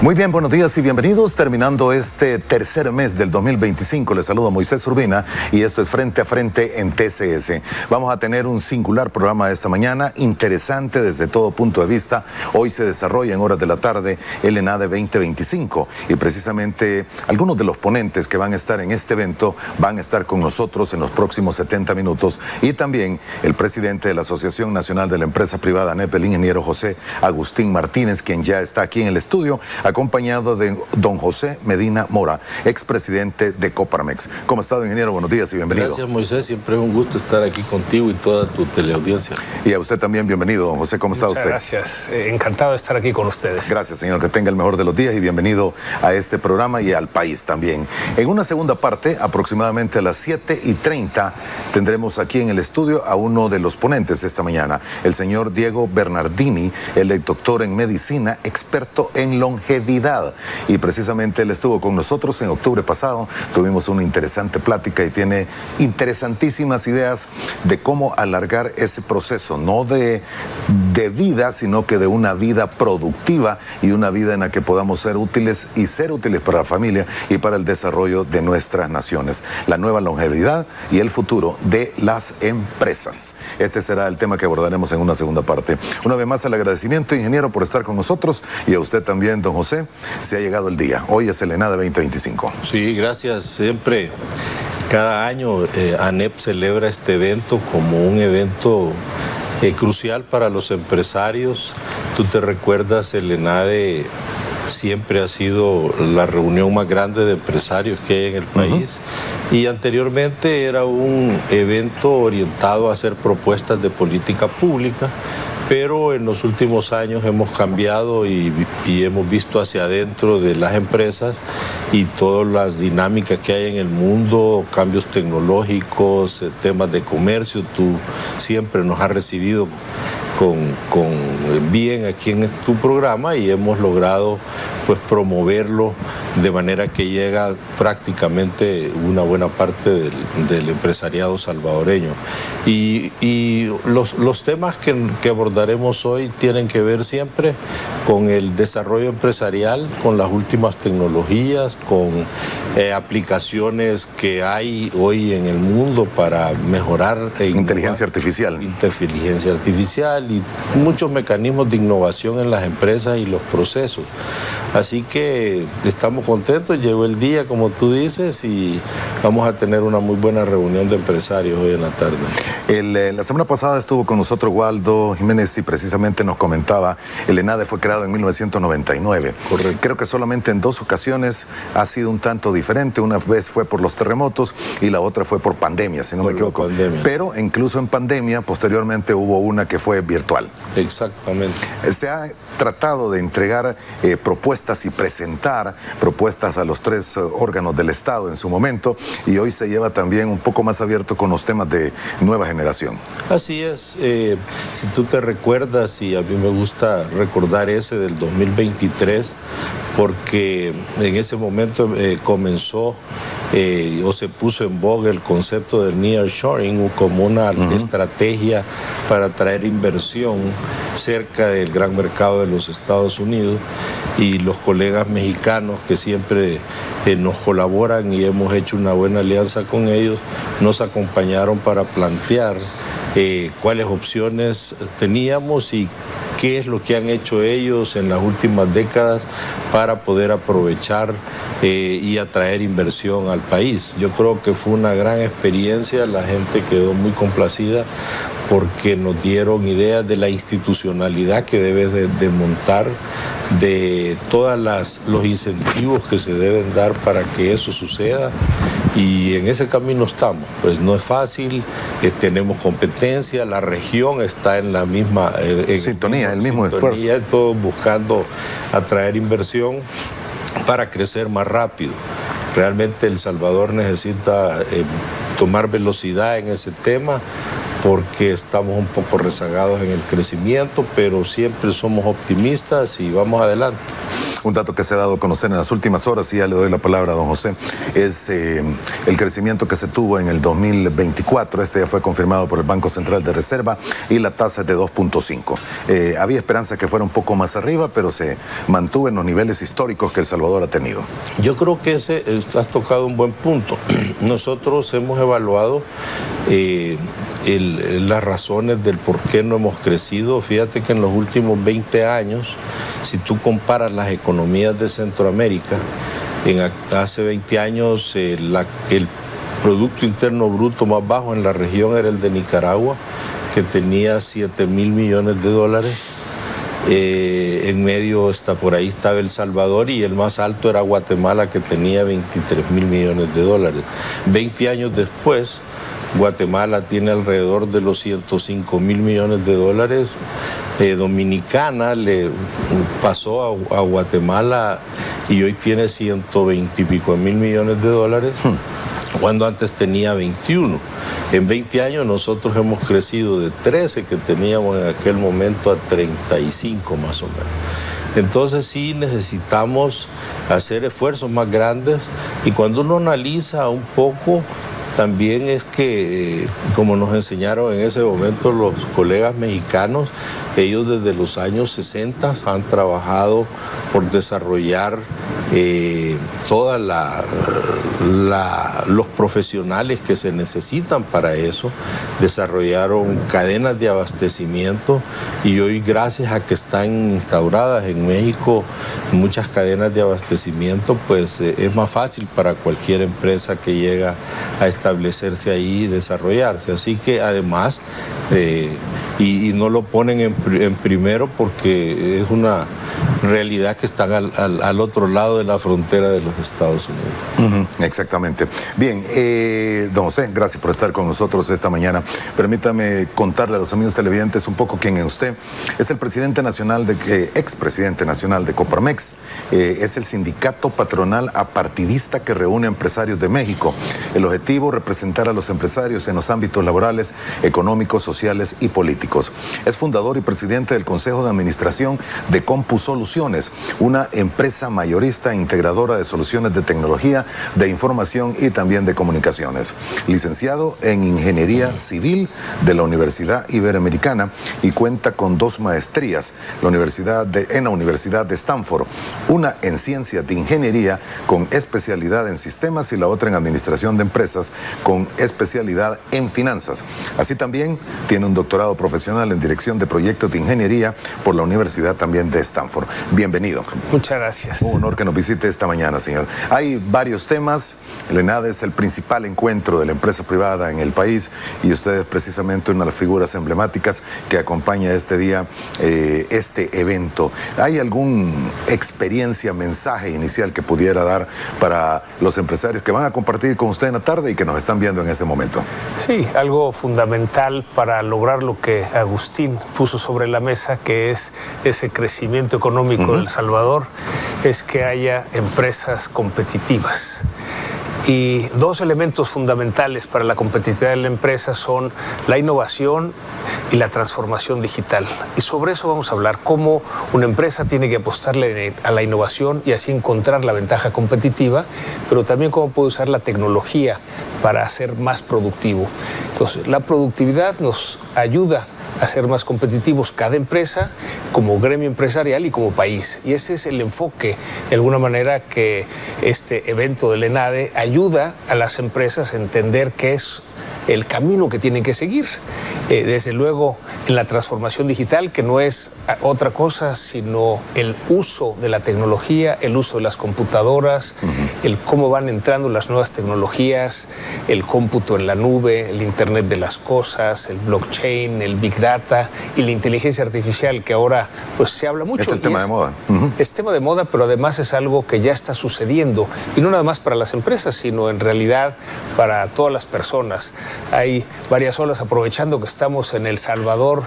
Muy bien, buenos días y bienvenidos. Terminando este tercer mes del 2025, les saludo Moisés Urbina y esto es Frente a Frente en TCS. Vamos a tener un singular programa esta mañana, interesante desde todo punto de vista. Hoy se desarrolla en horas de la tarde el ENADE 2025 y precisamente algunos de los ponentes que van a estar en este evento van a estar con nosotros en los próximos 70 minutos y también el presidente de la Asociación Nacional de la Empresa Privada ANEP, el ingeniero José Agustín Martínez, quien ya está aquí en el estudio, acompañado de don José Medina Mora, expresidente de Coparmex. ¿Cómo está, ingeniero? Buenos días y bienvenido. Gracias, Moisés. Siempre es un gusto estar aquí contigo y toda tu teleaudiencia. Y a usted también, bienvenido, don José. ¿Cómo está Muchas usted? Gracias. Encantado de estar aquí con ustedes. Gracias, señor. Que tenga el mejor de los días y bienvenido a este programa y al país también. En una segunda parte, aproximadamente a las 7:30, tendremos aquí en el estudio a uno de los ponentes esta mañana, el señor Diego Bernardini, el doctor en medicina, experto en longevidad. Y precisamente él estuvo con nosotros en octubre pasado, tuvimos una interesante plática y tiene interesantísimas ideas de cómo alargar ese proceso, no de vida, sino que de una vida productiva y una vida en la que podamos ser útiles y ser útiles para la familia y para el desarrollo de nuestras naciones. La nueva longevidad y el futuro de las empresas. Este será el tema que abordaremos en una segunda parte. Una vez más el agradecimiento, ingeniero, por estar con nosotros y a usted también, don José. Se ha llegado el día. Hoy es el ENADE 2025. Sí, gracias. Siempre, cada año, ANEP celebra este evento como un evento crucial para los empresarios. Tú te recuerdas, el ENADE siempre ha sido la reunión más grande de empresarios que hay en el país. Y anteriormente era un evento orientado a hacer propuestas de política pública, pero en los últimos años hemos cambiado y hemos visto hacia adentro de las empresas y todas las dinámicas que hay en el mundo, cambios tecnológicos, temas de comercio. Tú siempre nos has recibido con bien aquí en tu programa y hemos logrado pues promoverlo de manera que llega prácticamente una buena parte del empresariado salvadoreño. Y los temas que abordaremos hoy tienen que ver siempre con el desarrollo empresarial, con las últimas tecnologías, con aplicaciones que hay hoy en el mundo para mejorar inteligencia artificial. Inteligencia artificial y muchos mecanismos de innovación en las empresas y los procesos. Así que estamos contentos, llegó el día, como tú dices, y vamos a tener una muy buena reunión de empresarios hoy en la tarde. La semana pasada estuvo con nosotros Waldo Jiménez y precisamente nos comentaba, el ENADE fue creado en 1999. Correcto. Creo que solamente en 2 ocasiones ha sido un tanto diferente. Una vez fue por los terremotos y la otra fue por pandemia, si no me equivoco. Pero incluso en pandemia, posteriormente hubo una que fue virtual. Exactamente. Se ha tratado de entregar propuestas y presentar propuestas a los 3 órganos del Estado en su momento y hoy se lleva también un poco más abierto con los temas de nueva generación. Así es. Si tú te recuerdas, y a mí me gusta recordar ese del 2023, porque en ese momento comenzó o se puso en boga el concepto del nearshoring como una estrategia para atraer inversión cerca del gran mercado de los Estados Unidos, y los colegas mexicanos que siempre nos colaboran y hemos hecho una buena alianza con ellos, nos acompañaron para plantear cuáles opciones teníamos y qué es lo que han hecho ellos en las últimas décadas para poder aprovechar y atraer inversión al país. Yo creo que fue una gran experiencia, la gente quedó muy complacida porque nos dieron ideas de la institucionalidad que debe de montar, de todos los incentivos que se deben dar para que eso suceda, y en ese camino estamos. Pues no es fácil, tenemos competencia, la región está en la misma sintonía, el mismo esfuerzo. Todos buscando atraer inversión para crecer más rápido. Realmente El Salvador necesita tomar velocidad en ese tema porque estamos un poco rezagados en el crecimiento, pero siempre somos optimistas y vamos adelante. Un dato que se ha dado a conocer en las últimas horas, y ya le doy la palabra a don José, es el crecimiento que se tuvo en el 2024. Este ya fue confirmado por el Banco Central de Reserva y la tasa es de 2.5. Había esperanza que fuera un poco más arriba, pero se mantuvo en los niveles históricos que El Salvador ha tenido. Yo creo que has tocado un buen punto. Nosotros hemos evaluado las razones del por qué no hemos crecido. Fíjate que en los últimos 20 años, si tú comparas las economías de Centroamérica, hace 20 años el Producto Interno Bruto más bajo en la región era el de Nicaragua, que tenía 7.000 millones de dólares. En medio por ahí estaba El Salvador y el más alto era Guatemala, que tenía 23.000 millones de dólares. 20 años después, Guatemala tiene alrededor de los 105.000 millones de dólares. Dominicana le pasó a Guatemala y hoy tiene 120 y pico mil millones de dólares, cuando antes tenía 21. En 20 años nosotros hemos crecido de 13 que teníamos en aquel momento a 35 más o menos. Entonces sí necesitamos hacer esfuerzos más grandes, y cuando uno analiza un poco, también es que, como nos enseñaron en ese momento los colegas mexicanos, ellos desde los años 60 han trabajado por desarrollar todos los profesionales que se necesitan para eso. Desarrollaron cadenas de abastecimiento, y hoy, gracias a que están instauradas en México muchas cadenas de abastecimiento, pues es más fácil para cualquier empresa que llega a establecerse ahí y desarrollarse. Así que además, y no lo ponen en primero porque es una realidad que están al otro lado de la frontera de los Estados Unidos. Exactamente. Bien, don José, gracias por estar con nosotros esta mañana. Permítame contarle a los amigos televidentes un poco quién es usted. Es el presidente nacional expresidente nacional de Coparmex. Es el sindicato patronal apartidista que reúne empresarios de México. El objetivo, representar a los empresarios en los ámbitos laborales, económicos, sociales y políticos. Es fundador y presidente del Consejo de Administración de CompuSoluciones, una empresa mayorista e integradora de soluciones de tecnología, de información y también de comunicaciones. Licenciado en Ingeniería Civil de la Universidad Iberoamericana y cuenta con 2 maestrías en la Universidad de Stanford, una en Ciencias de Ingeniería con especialidad en sistemas y la otra en Administración de Empresas con especialidad en finanzas. Así también tiene un doctorado profesional en Dirección de Proyectos de Ingeniería por la Universidad también de Stanford. Bienvenido. Muchas gracias. Un honor que nos visite esta mañana, señor. Hay varios temas. El ENADE es el principal encuentro de la empresa privada en el país, y usted es precisamente una de las figuras emblemáticas que acompaña este día, este evento. ¿Hay alguna experiencia, mensaje inicial que pudiera dar para los empresarios que van a compartir con usted en la tarde y que nos están viendo en este momento? Sí, algo fundamental para lograr lo que Agustín puso sobre la mesa, que es ese crecimiento económico de El Salvador, es que haya empresas competitivas. Y 2 elementos fundamentales para la competitividad de la empresa son la innovación y la transformación digital. Y sobre eso vamos a hablar, cómo una empresa tiene que apostarle a la innovación y así encontrar la ventaja competitiva, pero también cómo puede usar la tecnología para ser más productivo. Entonces, la productividad nos ayuda a ser más competitivos cada empresa, como gremio empresarial y como país. Y ese es el enfoque, de alguna manera, que este evento del ENADE ayuda a las empresas a entender qué es el camino que tienen que seguir. Desde luego, en la transformación digital, que no es otra cosa sino el uso de la tecnología, el uso de las computadoras, el cómo van entrando las nuevas tecnologías, el cómputo en la nube, el Internet de las cosas, el blockchain, el Big Data y la inteligencia artificial, que ahora pues se habla mucho. Es el tema de moda. Es tema de moda, pero además es algo que ya está sucediendo, y no nada más para las empresas, sino en realidad para todas las personas. Hay varias olas, aprovechando que estamos en El Salvador,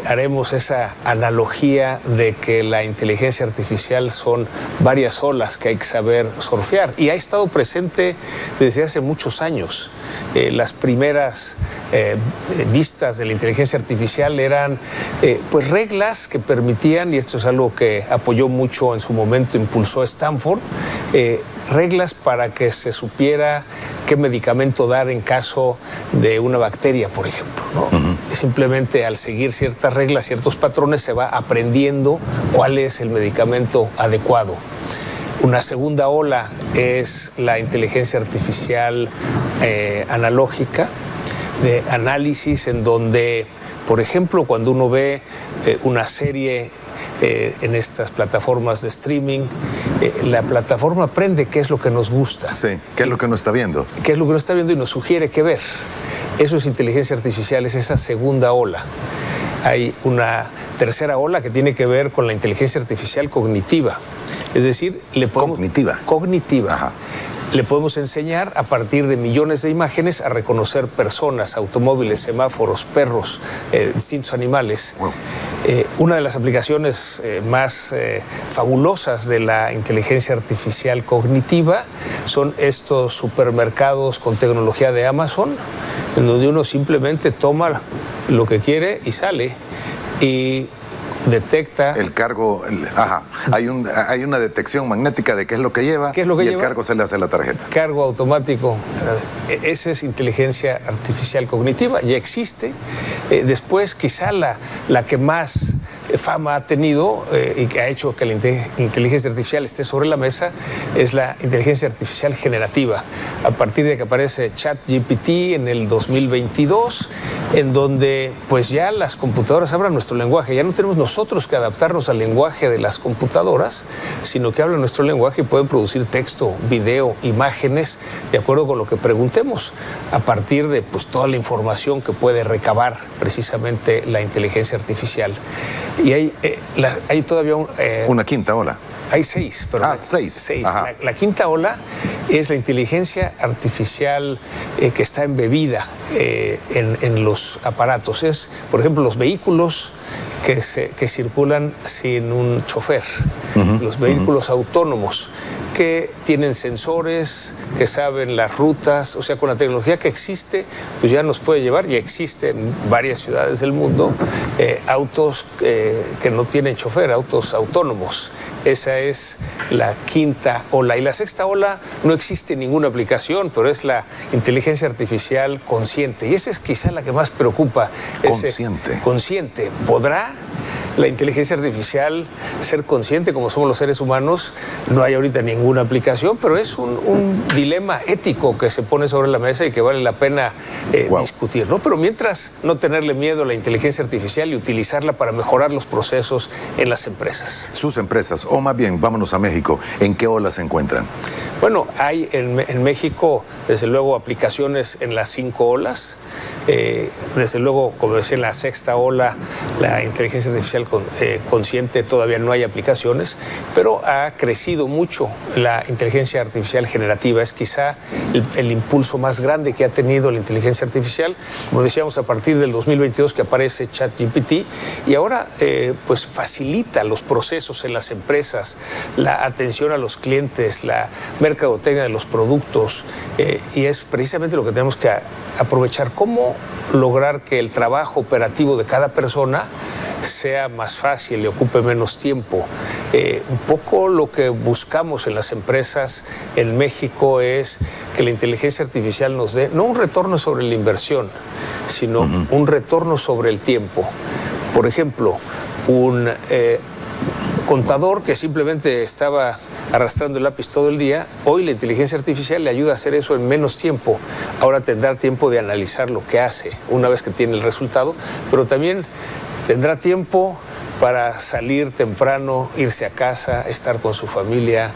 haremos esa analogía de que la inteligencia artificial son varias olas que hay que saber surfear, y ha estado presente desde hace muchos años. Las primeras vistas de la inteligencia artificial eran pues reglas que permitían, y esto es algo que apoyó mucho en su momento, impulsó Stanford, reglas para que se supiera qué medicamento dar en caso de una bacteria, por ejemplo, ¿no? Simplemente al seguir ciertas reglas, ciertos patrones, se va aprendiendo cuál es el medicamento adecuado. Una segunda ola es la inteligencia artificial analógica, de análisis, en donde, por ejemplo, cuando uno ve una serie en estas plataformas de streaming, la plataforma aprende qué es lo que nos gusta. Sí, qué es lo que uno está viendo. Qué es lo que uno está viendo y nos sugiere qué ver. Eso es inteligencia artificial, es esa segunda ola. Hay una tercera ola que tiene que ver con la inteligencia artificial cognitiva. Es decir, cognitiva. Ajá. Le podemos enseñar a partir de millones de imágenes a reconocer personas, automóviles, semáforos, perros, distintos animales. Wow. Una de las aplicaciones más fabulosas de la inteligencia artificial cognitiva son estos supermercados con tecnología de Amazon, en donde uno simplemente toma lo que quiere y sale, y detecta el cargo. Hay una detección magnética de qué es lo que lleva, el cargo se le hace a la tarjeta. Cargo automático. Esa es inteligencia artificial cognitiva, ya existe. Después, quizá la que más fama ha tenido y que ha hecho que la inteligencia artificial esté sobre la mesa es la inteligencia artificial generativa. A partir de que aparece ChatGPT en el 2022, en donde pues ya las computadoras hablan nuestro lenguaje. Ya no tenemos nosotros que adaptarnos al lenguaje de las computadoras, sino que hablan nuestro lenguaje y pueden producir texto, video, imágenes, de acuerdo con lo que preguntemos, a partir de pues toda la información que puede recabar precisamente la inteligencia artificial. Y hay todavía una quinta ola. Hay 6, pero 6. La quinta ola es la inteligencia artificial que está embebida en los aparatos. Es, por ejemplo, los vehículos que circulan sin un chofer, los vehículos autónomos que tienen sensores, que saben las rutas. O sea, con la tecnología que existe, pues ya nos puede llevar, ya existen en varias ciudades del mundo autos que no tienen chofer, autos autónomos. Esa es la quinta ola. Y la sexta ola no existe ninguna aplicación, pero es la inteligencia artificial consciente. Y esa es quizá la que más preocupa. Consciente. ¿Podrá la inteligencia artificial ser consciente como somos los seres humanos? No hay ahorita ninguna aplicación, pero es un dilema ético que se pone sobre la mesa y que vale la pena discutir, ¿no? Pero mientras, no tenerle miedo a la inteligencia artificial y utilizarla para mejorar los procesos en las empresas. Sus empresas, o más bien, vámonos a México, ¿en qué ola se encuentran? Bueno, hay en México, desde luego, aplicaciones en las 5 olas. Desde luego, como decía, en la sexta ola, la inteligencia artificial consciente, todavía no hay aplicaciones, pero ha crecido mucho la inteligencia artificial generativa. Es quizá el impulso más grande que ha tenido la inteligencia artificial, como decíamos, a partir del 2022 que aparece ChatGPT, y ahora pues facilita los procesos en las empresas, la atención a los clientes, la mercadotecnia de los productos, y es precisamente lo que tenemos que aprovechar. ¿Cómo lograr que el trabajo operativo de cada persona sea más fácil y ocupe menos tiempo? Un poco lo que buscamos en las empresas en México es que la inteligencia artificial nos dé no un retorno sobre la inversión, sino un retorno sobre el tiempo. Por ejemplo, un contador que simplemente estaba arrastrando el lápiz todo el día, hoy la inteligencia artificial le ayuda a hacer eso en menos tiempo. Ahora tendrá tiempo de analizar lo que hace una vez que tiene el resultado, pero también tendrá tiempo para salir temprano, irse a casa, estar con su familia,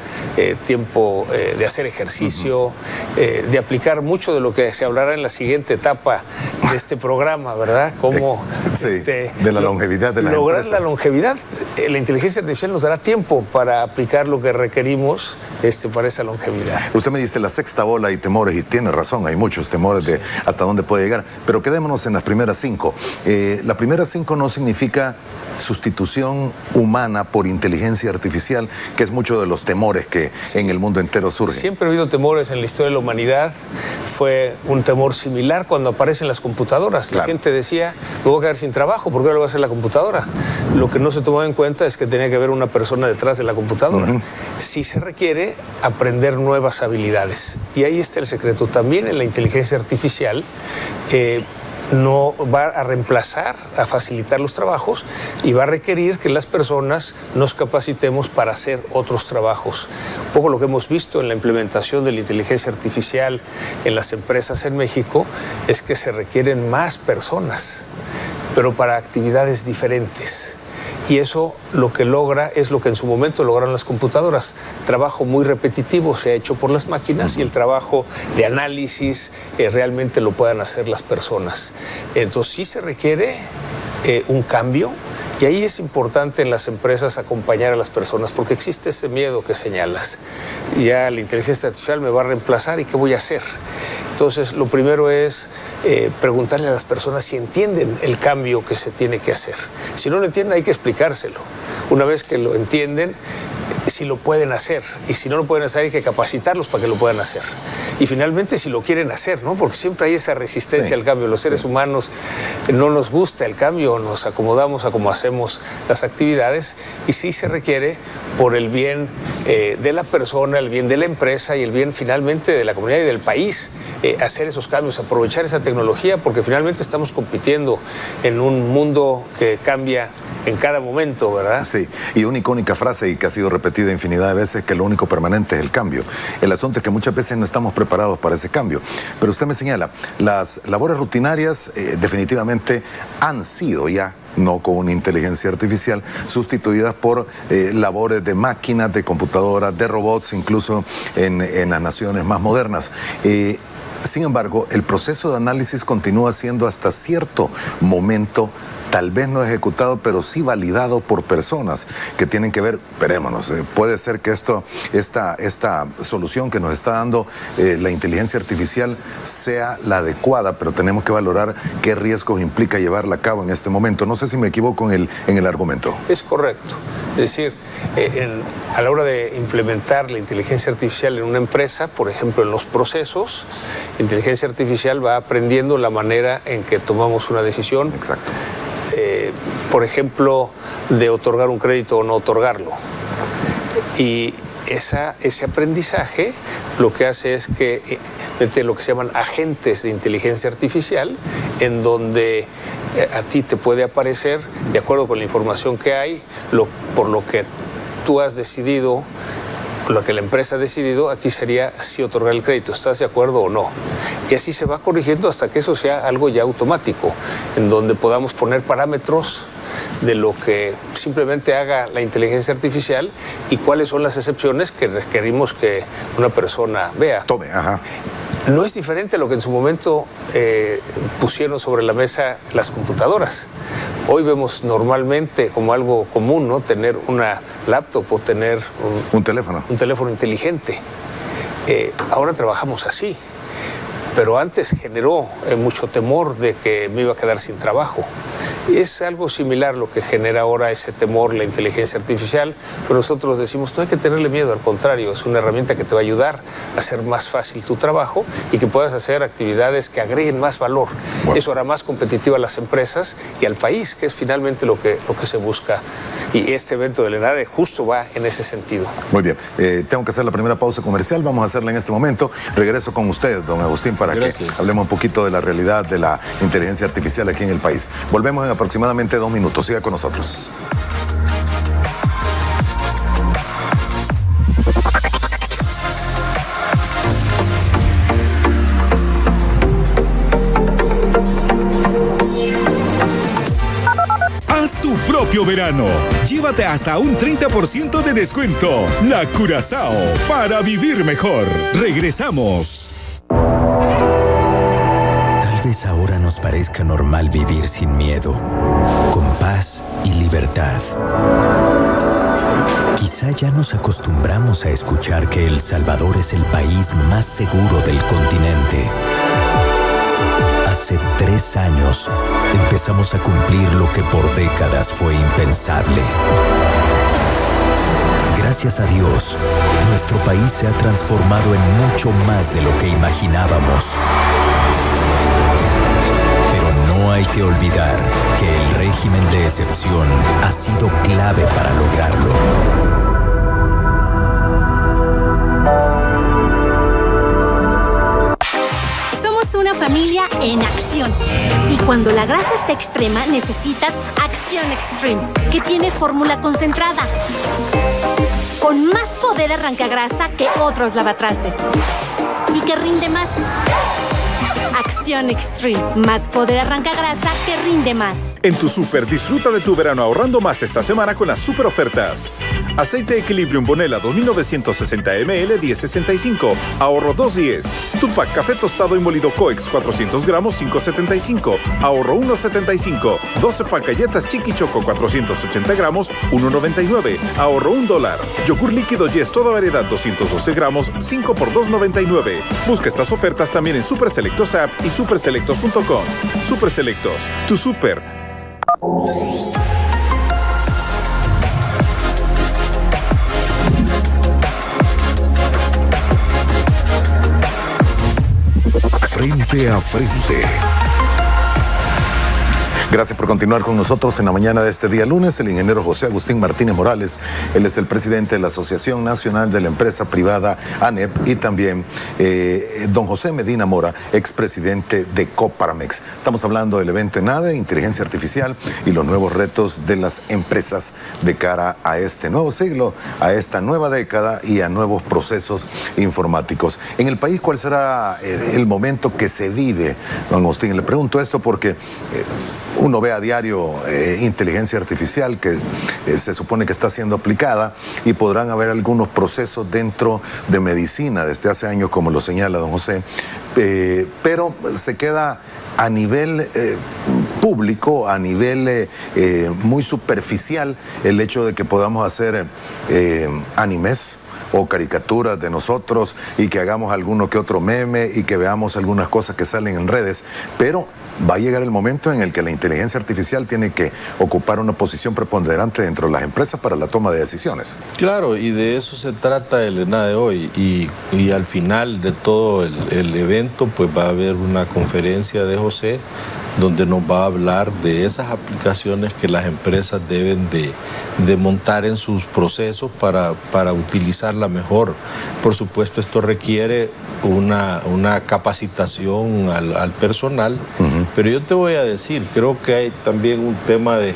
tiempo de hacer ejercicio, de aplicar mucho de lo que se hablará en la siguiente etapa de este programa, ¿verdad? Cómo de la longevidad de la lograr empresa. La longevidad. La inteligencia artificial nos dará tiempo para aplicar lo que requerimos para esa longevidad. Usted me dice la sexta ola y temores, y tiene razón, hay muchos temores de hasta dónde puede llegar, pero quedémonos en las primeras 5. Las primeras 5 no significa sustitución humana por inteligencia artificial, que es mucho de los temores que en el mundo entero surgen. Siempre ha habido temores en la historia de la humanidad. Fue un temor similar cuando aparecen las computadoras. Claro. La gente decía, me voy a quedar sin trabajo, ¿por qué lo va a hacer la computadora? Lo que no se tomaba en cuenta es que tenía que haber una persona detrás de la computadora. Sí se requiere aprender nuevas habilidades. Y ahí está el secreto. También en la inteligencia artificial, no va a reemplazar, a facilitar los trabajos y va a requerir que las personas nos capacitemos para hacer otros trabajos. Un poco lo que hemos visto en la implementación de la inteligencia artificial en las empresas en México es que se requieren más personas, pero para actividades diferentes. Y eso lo que logra es lo que en su momento lograron las computadoras. Trabajo muy repetitivo se ha hecho por las máquinas y el trabajo de análisis realmente lo puedan hacer las personas. Entonces sí se requiere un cambio. Y ahí es importante en las empresas acompañar a las personas, porque existe ese miedo que señalas. Ya la inteligencia artificial me va a reemplazar, ¿y qué voy a hacer? Entonces, lo primero es preguntarle a las personas si entienden el cambio que se tiene que hacer. Si no lo entienden, hay que explicárselo. Una vez que lo entienden, si lo pueden hacer. Y si no lo pueden hacer, hay que capacitarlos para que lo puedan hacer. Y finalmente, si lo quieren hacer, ¿no? Porque siempre hay esa resistencia al cambio. Los seres humanos no nos gusta el cambio, nos acomodamos a cómo hacemos las actividades y sí se requiere por el bien de la persona, el bien de la empresa y el bien finalmente de la comunidad y del país. Hacer esos cambios, aprovechar esa tecnología, porque finalmente estamos compitiendo en un mundo que cambia en cada momento, ¿verdad? Sí, y una icónica frase y que ha sido repetida infinidad de veces, que lo único permanente es el cambio. El asunto es que muchas veces no estamos preparados para ese cambio. Pero usted me señala, las labores rutinarias definitivamente han sido ya, no con una inteligencia artificial, sustituidas por labores de máquinas, de computadoras, de robots, incluso en las naciones más modernas. Sin embargo, el proceso de análisis continúa siendo hasta cierto momento tal vez no ejecutado, pero sí validado por personas que tienen que ver, verémonos, puede ser que esta solución que nos está dando la inteligencia artificial sea la adecuada, pero tenemos que valorar qué riesgos implica llevarla a cabo en este momento. No sé si me equivoco en el argumento. Es correcto. Es decir, a la hora de implementar la inteligencia artificial en una empresa, por ejemplo, en los procesos, la inteligencia artificial va aprendiendo la manera en que tomamos una decisión. Exacto. Por ejemplo, de otorgar un crédito o no otorgarlo. Y ese aprendizaje lo que hace es que lo que se llaman agentes de inteligencia artificial, en donde a ti te puede aparecer, de acuerdo con la información que hay, por lo que tú has decidido, lo que la empresa ha decidido, aquí sería si otorgar el crédito, ¿estás de acuerdo o no? Y así se va corrigiendo hasta que eso sea algo ya automático, en donde podamos poner parámetros de lo que simplemente haga la inteligencia artificial y cuáles son las excepciones que requerimos que una persona vea. Tome, ajá. No es diferente a lo que en su momento pusieron sobre la mesa las computadoras. Hoy vemos normalmente como algo común, ¿no? Tener una laptop o tener un teléfono. Un teléfono inteligente. Ahora trabajamos así, pero antes generó mucho temor de que me iba a quedar sin trabajo. Es algo similar lo que genera ahora ese temor, la inteligencia artificial, pero nosotros decimos, no hay que tenerle miedo, al contrario, es una herramienta que te va a ayudar a hacer más fácil tu trabajo y que puedas hacer actividades que agreguen más valor. Bueno. Eso hará más competitiva a las empresas y al país, que es finalmente lo que se busca. Y este evento del ENADE justo va en ese sentido. Muy bien, tengo que hacer la primera pausa comercial, vamos a hacerla en este momento. Regreso con usted, don Agustín, para que hablemos un poquito de la realidad de la inteligencia artificial aquí en el país. Volvemos en aproximadamente 2 minutos. Siga con nosotros. Haz tu propio bello verano. Llévate hasta un 30% de descuento. La Curazao, para vivir mejor. Regresamos. Tal vez ahora nos parezca normal vivir sin miedo, con paz y libertad. Quizá ya nos acostumbramos a escuchar que El Salvador es el país más seguro del continente. Hace 3 años empezamos a cumplir lo que por décadas fue impensable. Gracias a Dios, nuestro país se ha transformado en mucho más de lo que imaginábamos. Pero no hay que olvidar que el régimen de excepción ha sido clave para lograrlo. Una familia en acción. Y cuando la grasa está extrema, necesitas Acción Extreme, que tiene fórmula concentrada, con más poder arrancagrasa que otros lavatrastes y que rinde más. Acción Extreme, más poder arrancagrasa que rinde más. En tu súper, disfruta de tu verano ahorrando más esta semana con las super ofertas. Aceite Equilibrium Bonella 2960 ml 10.65, ahorro 2.10. Tupac Café Tostado y Molido Coex 400 gramos 5.75, ahorro 1.75. 12 Pack Galletas Chiqui Choco 480 gramos 1.99, ahorro $1. Yogur líquido Yes toda variedad 212 gramos 5 por 2.99. Busca estas ofertas también en Super Selectos App y superselectos.com. Super Selectos, tu super. Frente a frente. Gracias por continuar con nosotros en la mañana de este día lunes. El ingeniero José Agustín Martínez Morales, él es el presidente de la Asociación Nacional de la Empresa Privada ANEP, y también don José Medina Mora, expresidente de Coparmex. Estamos hablando del evento ENADE, inteligencia artificial y los nuevos retos de las empresas de cara a este nuevo siglo, a esta nueva década y a nuevos procesos informáticos. En el país, ¿cuál será el momento que se vive, don Agustín? Le pregunto esto porque uno ve a diario inteligencia artificial que se supone que está siendo aplicada, y podrán haber algunos procesos dentro de medicina desde hace años, como lo señala don José, pero se queda a nivel público, a nivel muy superficial, el hecho de que podamos hacer animes o caricaturas de nosotros y que hagamos alguno que otro meme y que veamos algunas cosas que salen en redes, pero va a llegar el momento en el que la inteligencia artificial tiene que ocupar una posición preponderante dentro de las empresas para la toma de decisiones. Claro, y de eso se trata el ENADE hoy, y al final de todo el evento pues va a haber una conferencia de José donde nos va a hablar de esas aplicaciones que las empresas deben de montar en sus procesos para utilizarla mejor. Por supuesto, esto requiere una capacitación al personal, pero yo te voy a decir, creo que hay también un tema de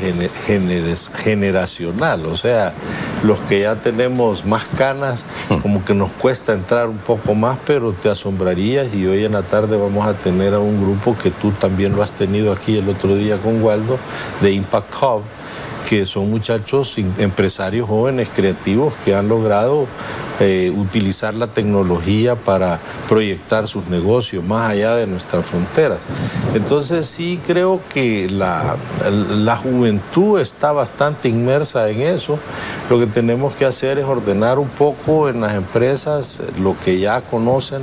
generacional, o sea, los que ya tenemos más canas, como que nos cuesta entrar un poco más, pero te asombrarías, y hoy en la tarde vamos a tener a un grupo que tú también lo has tenido aquí el otro día con Waldo, de Impact Hub, que son muchachos empresarios jóvenes, creativos, que han logrado utilizar la tecnología para proyectar sus negocios más allá de nuestras fronteras. Entonces sí creo que la juventud está bastante inmersa en eso. Lo que tenemos que hacer es ordenar un poco en las empresas lo que ya conocen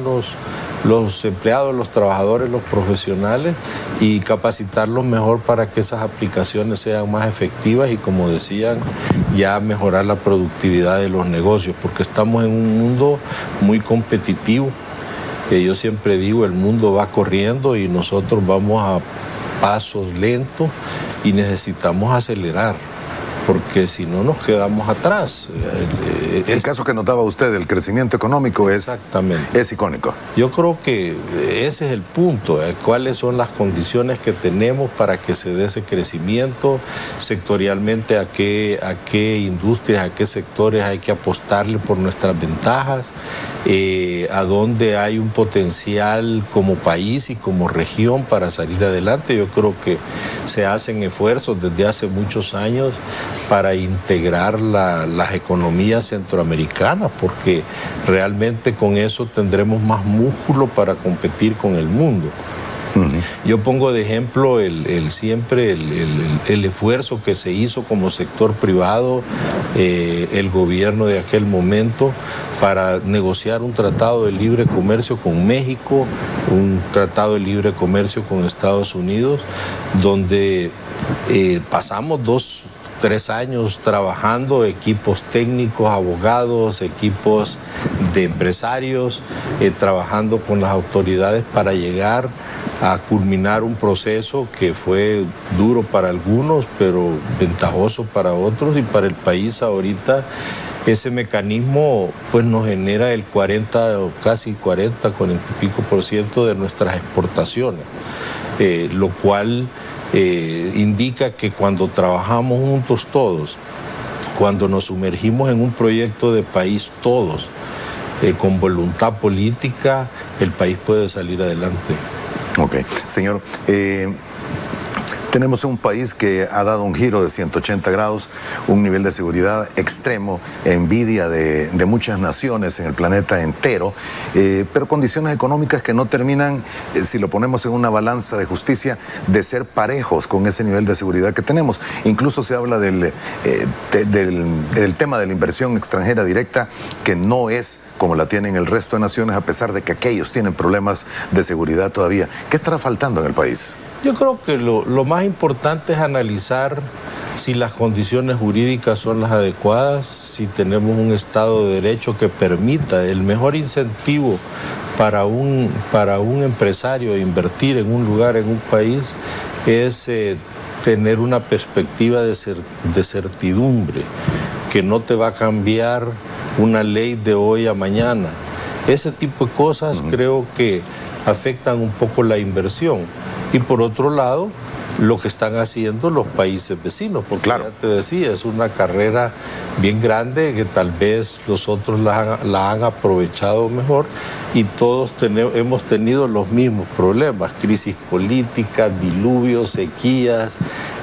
los empleados, los trabajadores, los profesionales, y capacitarlos mejor para que esas aplicaciones sean más efectivas y, como decían, ya mejorar la productividad de los negocios, porque estamos en un mundo muy competitivo. Yo siempre digo, el mundo va corriendo y nosotros vamos a pasos lentos y necesitamos acelerar. porque si no nos quedamos atrás. El caso que notaba usted del crecimiento económico es icónico. Yo creo que ese es el punto, cuáles son las condiciones que tenemos para que se dé ese crecimiento sectorialmente, a qué industrias, a qué sectores hay que apostarle por nuestras ventajas, a dónde hay un potencial como país y como región para salir adelante. Yo creo que se hacen esfuerzos desde hace muchos años para integrar las economías centroamericanas, porque realmente con eso tendremos más músculo para competir con el mundo. Yo pongo de ejemplo siempre el esfuerzo que se hizo como sector privado, el gobierno de aquel momento, para negociar un tratado de libre comercio con México, un tratado de libre comercio con Estados Unidos, donde pasamos 2-3 años trabajando, equipos técnicos, abogados, equipos de empresarios, trabajando con las autoridades para llegar a culminar un proceso que fue duro para algunos, pero ventajoso para otros, y para el país ahorita ese mecanismo pues nos genera el 40 o casi 40 y pico % de nuestras exportaciones, lo cual indica que cuando trabajamos juntos todos, cuando nos sumergimos en un proyecto de país todos, con voluntad política, el país puede salir adelante. Ok, señor, tenemos un país que ha dado un giro de 180 grados, un nivel de seguridad extremo, envidia de muchas naciones en el planeta entero, pero condiciones económicas que no terminan, si lo ponemos en una balanza de justicia, de ser parejos con ese nivel de seguridad que tenemos. Incluso se habla del tema de la inversión extranjera directa, que no es como la tienen el resto de naciones, a pesar de que aquellos tienen problemas de seguridad todavía. ¿Qué estará faltando en el país? Yo creo que lo más importante es analizar si las condiciones jurídicas son las adecuadas, si tenemos un Estado de Derecho que permita. El mejor incentivo para un empresario invertir en un lugar, en un país, es tener una perspectiva de certidumbre, que no te va a cambiar una ley de hoy a mañana. Ese tipo de cosas creo que afectan un poco la inversión. Y por otro lado, lo que están haciendo los países vecinos, porque claro, ya te decía, es una carrera bien grande que tal vez los otros la han aprovechado mejor, y todos hemos tenido los mismos problemas: crisis política, diluvios, sequías,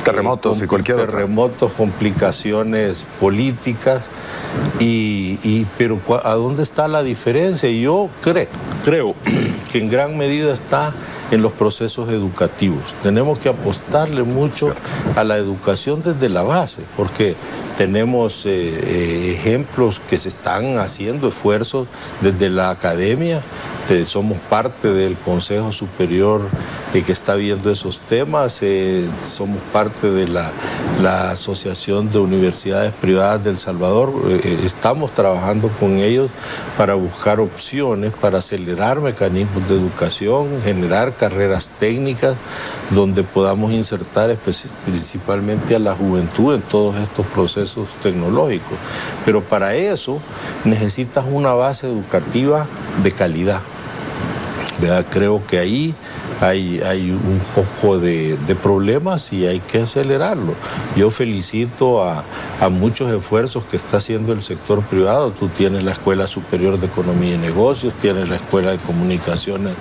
terremotos y cualquier otra. Terremotos, complicaciones políticas. Pero ¿a dónde está la diferencia? Yo creo que en gran medida está en los procesos educativos. Tenemos que apostarle mucho a la educación desde la base, porque tenemos ejemplos que se están haciendo esfuerzos desde la academia. Somos parte del Consejo Superior que está viendo esos temas, somos parte de la Asociación de Universidades Privadas de El Salvador, estamos trabajando con ellos para buscar opciones, para acelerar mecanismos de educación, generar carreras técnicas donde podamos insertar principalmente a la juventud en todos estos procesos tecnológicos. Pero para eso necesitas una base educativa de calidad. ¿Verdad? Creo que ahí hay un poco de problemas y hay que acelerarlo. Yo felicito a muchos esfuerzos que está haciendo el sector privado. Tú tienes la Escuela Superior de Economía y Negocios, tienes la Escuela de Comunicaciones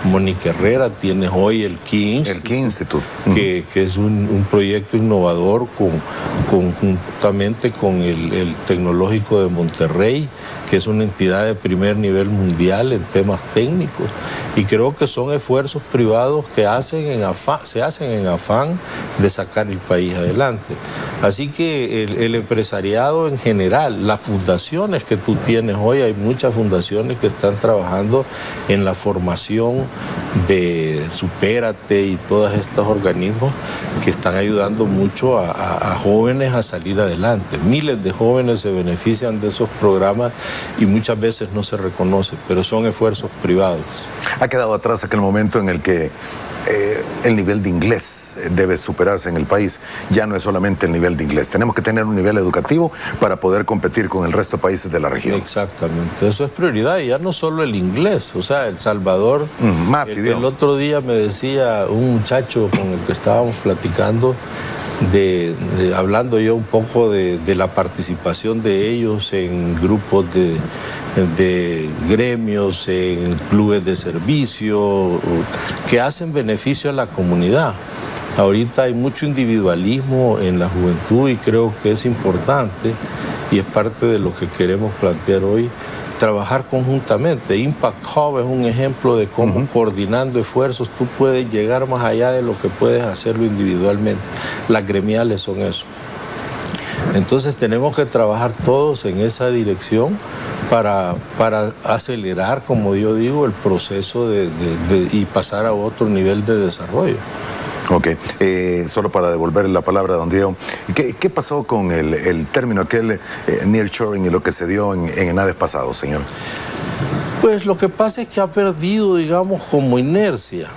Mónica Herrera, tienes hoy el Key Institute, que es un proyecto innovador conjuntamente con el Tecnológico de Monterrey, que es una entidad de primer nivel mundial en temas técnicos. Y creo que son esfuerzos privados que se hacen en afán de sacar el país adelante. Así que el empresariado en general, las fundaciones que tú tienes hoy, hay muchas fundaciones que están trabajando en la formación de Supérate y todos estos organismos que están ayudando mucho a jóvenes a salir adelante. Miles de jóvenes se benefician de esos programas y muchas veces no se reconoce, pero son esfuerzos privados. Ha quedado atrás aquel momento en el que el nivel de inglés más debe superarse en el país ya no es solamente el nivel de inglés. Tenemos que tener un nivel educativo para poder competir con el resto de países de la región. Exactamente, eso es prioridad, y ya no solo el inglés, o sea, El Salvador, más idioma. El otro día me decía un muchacho con el que estábamos platicando, hablando yo un poco de la participación de ellos en grupos de gremios, en clubes de servicio, que hacen beneficio a la comunidad. Ahorita hay mucho individualismo en la juventud y creo que es importante, y es parte de lo que queremos plantear hoy, trabajar conjuntamente. Impact Hub es un ejemplo de cómo coordinando esfuerzos tú puedes llegar más allá de lo que puedes hacerlo individualmente. Las gremiales son eso. Entonces tenemos que trabajar todos en esa dirección para acelerar, como yo digo, el proceso y pasar a otro nivel de desarrollo. Ok, solo para devolver la palabra a don Diego, ¿qué pasó con el término aquel nearshoring y lo que se dio en ENADES pasado, señor? Pues lo que pasa es que ha perdido, digamos, como inercia.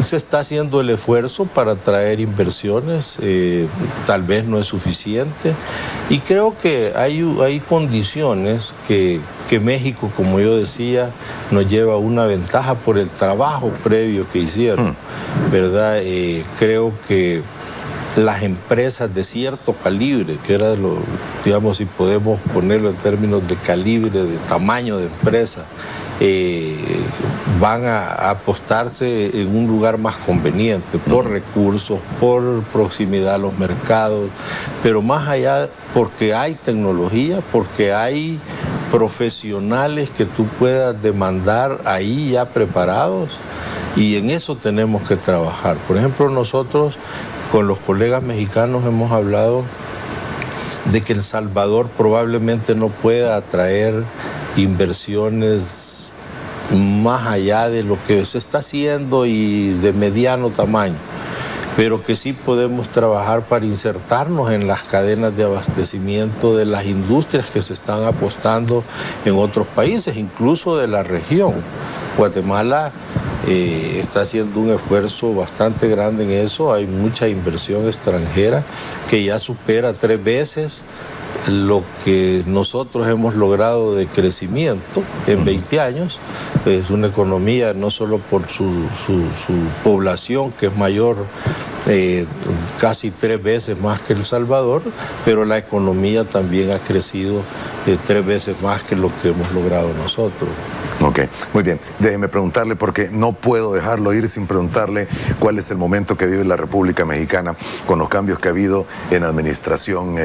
Se está haciendo el esfuerzo para traer inversiones, tal vez no es suficiente, y creo que hay condiciones que México, como yo decía, nos lleva una ventaja por el trabajo previo que hicieron, ¿verdad? Creo que las empresas de cierto calibre, que era digamos, si podemos ponerlo en términos de calibre, de tamaño de empresa, van a apostarse en un lugar más conveniente por recursos, por proximidad a los mercados, pero más allá porque hay tecnología, porque hay profesionales que tú puedas demandar ahí ya preparados, y en eso tenemos que trabajar. Por ejemplo, nosotros con los colegas mexicanos hemos hablado de que El Salvador probablemente no pueda atraer inversiones más allá de lo que se está haciendo y de mediano tamaño, pero que sí podemos trabajar para insertarnos en las cadenas de abastecimiento de las industrias que se están apostando en otros países, incluso de la región. Guatemala está haciendo un esfuerzo bastante grande en eso, hay mucha inversión extranjera que ya supera 3 veces lo que nosotros hemos logrado de crecimiento en 20 años. Es una economía no solo por su población, que es mayor, casi 3 veces más que El Salvador, pero la economía también ha crecido 3 veces más que lo que hemos logrado nosotros. Ok, muy bien. Déjeme preguntarle, porque no puedo dejarlo ir sin preguntarle cuál es el momento que vive la República Mexicana con los cambios que ha habido en administración,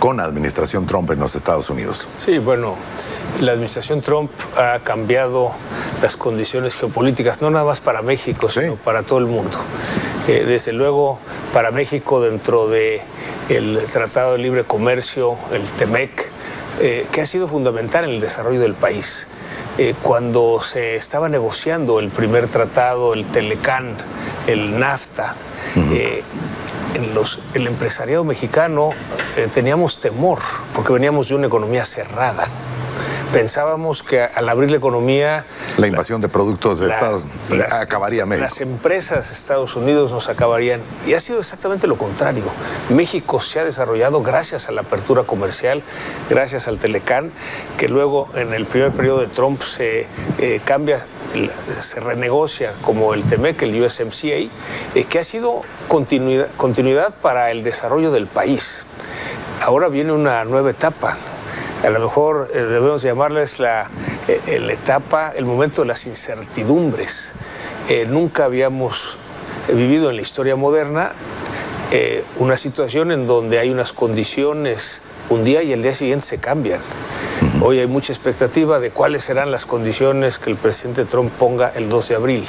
con la administración Trump en los Estados Unidos. Sí, bueno, la administración Trump ha cambiado las condiciones geopolíticas, no nada más para México, sino para todo el mundo. Desde luego, para México, dentro del Tratado de Libre Comercio, el TEMEC, que ha sido fundamental en el desarrollo del país. Cuando se estaba negociando el primer tratado, el Telecán, el NAFTA, el empresariado mexicano teníamos temor, porque veníamos de una economía cerrada. Pensábamos que al abrir la economía... La invasión de productos de Estados Unidos acabaría México. Las empresas de Estados Unidos nos acabarían. Y ha sido exactamente lo contrario. México se ha desarrollado gracias a la apertura comercial, gracias al Telecán, que luego en el primer periodo de Trump se cambia, se renegocia como el TEMEC, el USMCA, que ha sido continuidad para el desarrollo del país. Ahora viene una nueva etapa. A lo mejor debemos llamarles la etapa, el momento de las incertidumbres. Nunca habíamos vivido en la historia moderna una situación en donde hay unas condiciones un día y el día siguiente se cambian. Hoy hay mucha expectativa de cuáles serán las condiciones que el presidente Trump ponga el 2 de abril.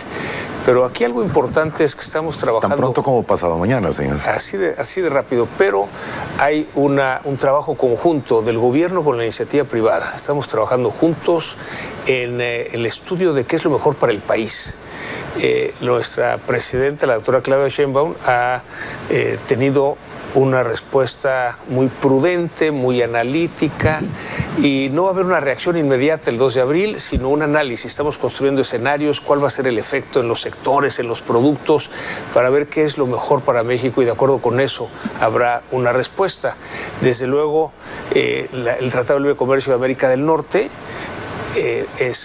Pero aquí algo importante es que estamos trabajando... Tan pronto como pasado mañana, señor. Así de rápido, pero hay un trabajo conjunto del gobierno con la iniciativa privada. Estamos trabajando juntos en el estudio de qué es lo mejor para el país. Nuestra presidenta, la doctora Claudia Sheinbaum, ha tenido una respuesta muy prudente, muy analítica, Y no va a haber una reacción inmediata el 2 de abril, sino un análisis. Estamos construyendo escenarios, cuál va a ser el efecto en los sectores, en los productos, para ver qué es lo mejor para México y de acuerdo con eso habrá una respuesta. Desde luego, el Tratado de Libre Comercio de América del Norte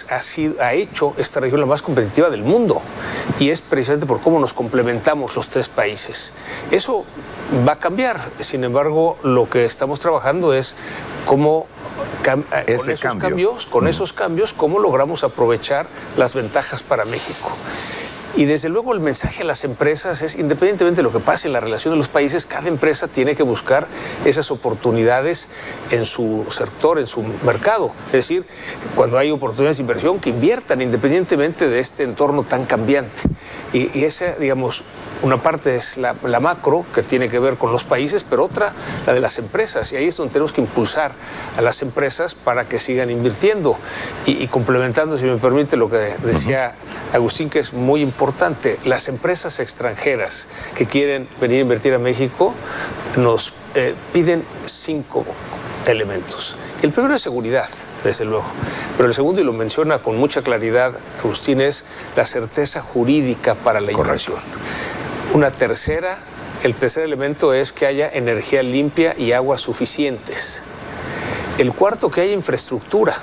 ha hecho esta región la más competitiva del mundo y es precisamente por cómo nos complementamos los tres países. Eso va a cambiar, sin embargo, lo que estamos trabajando es cómo con esos cambios, cómo logramos aprovechar las ventajas para México. Y desde luego el mensaje a las empresas es, independientemente de lo que pase en la relación de los países, cada empresa tiene que buscar esas oportunidades en su sector, en su mercado. Es decir, cuando hay oportunidades de inversión, que inviertan independientemente de este entorno tan cambiante. Y esa, digamos, una parte es la macro, que tiene que ver con los países, pero otra, la de las empresas. Y ahí es donde tenemos que impulsar a las empresas para que sigan invirtiendo. Y complementando, si me permite, lo que decía Agustín, que es muy importante, las empresas extranjeras que quieren venir a invertir a México nos piden 5 elementos. El primero es seguridad, desde luego, pero el segundo, y lo menciona con mucha claridad Agustín, es la certeza jurídica para la inversión. El tercer elemento es que haya energía limpia y agua suficientes. El cuarto, que haya infraestructura.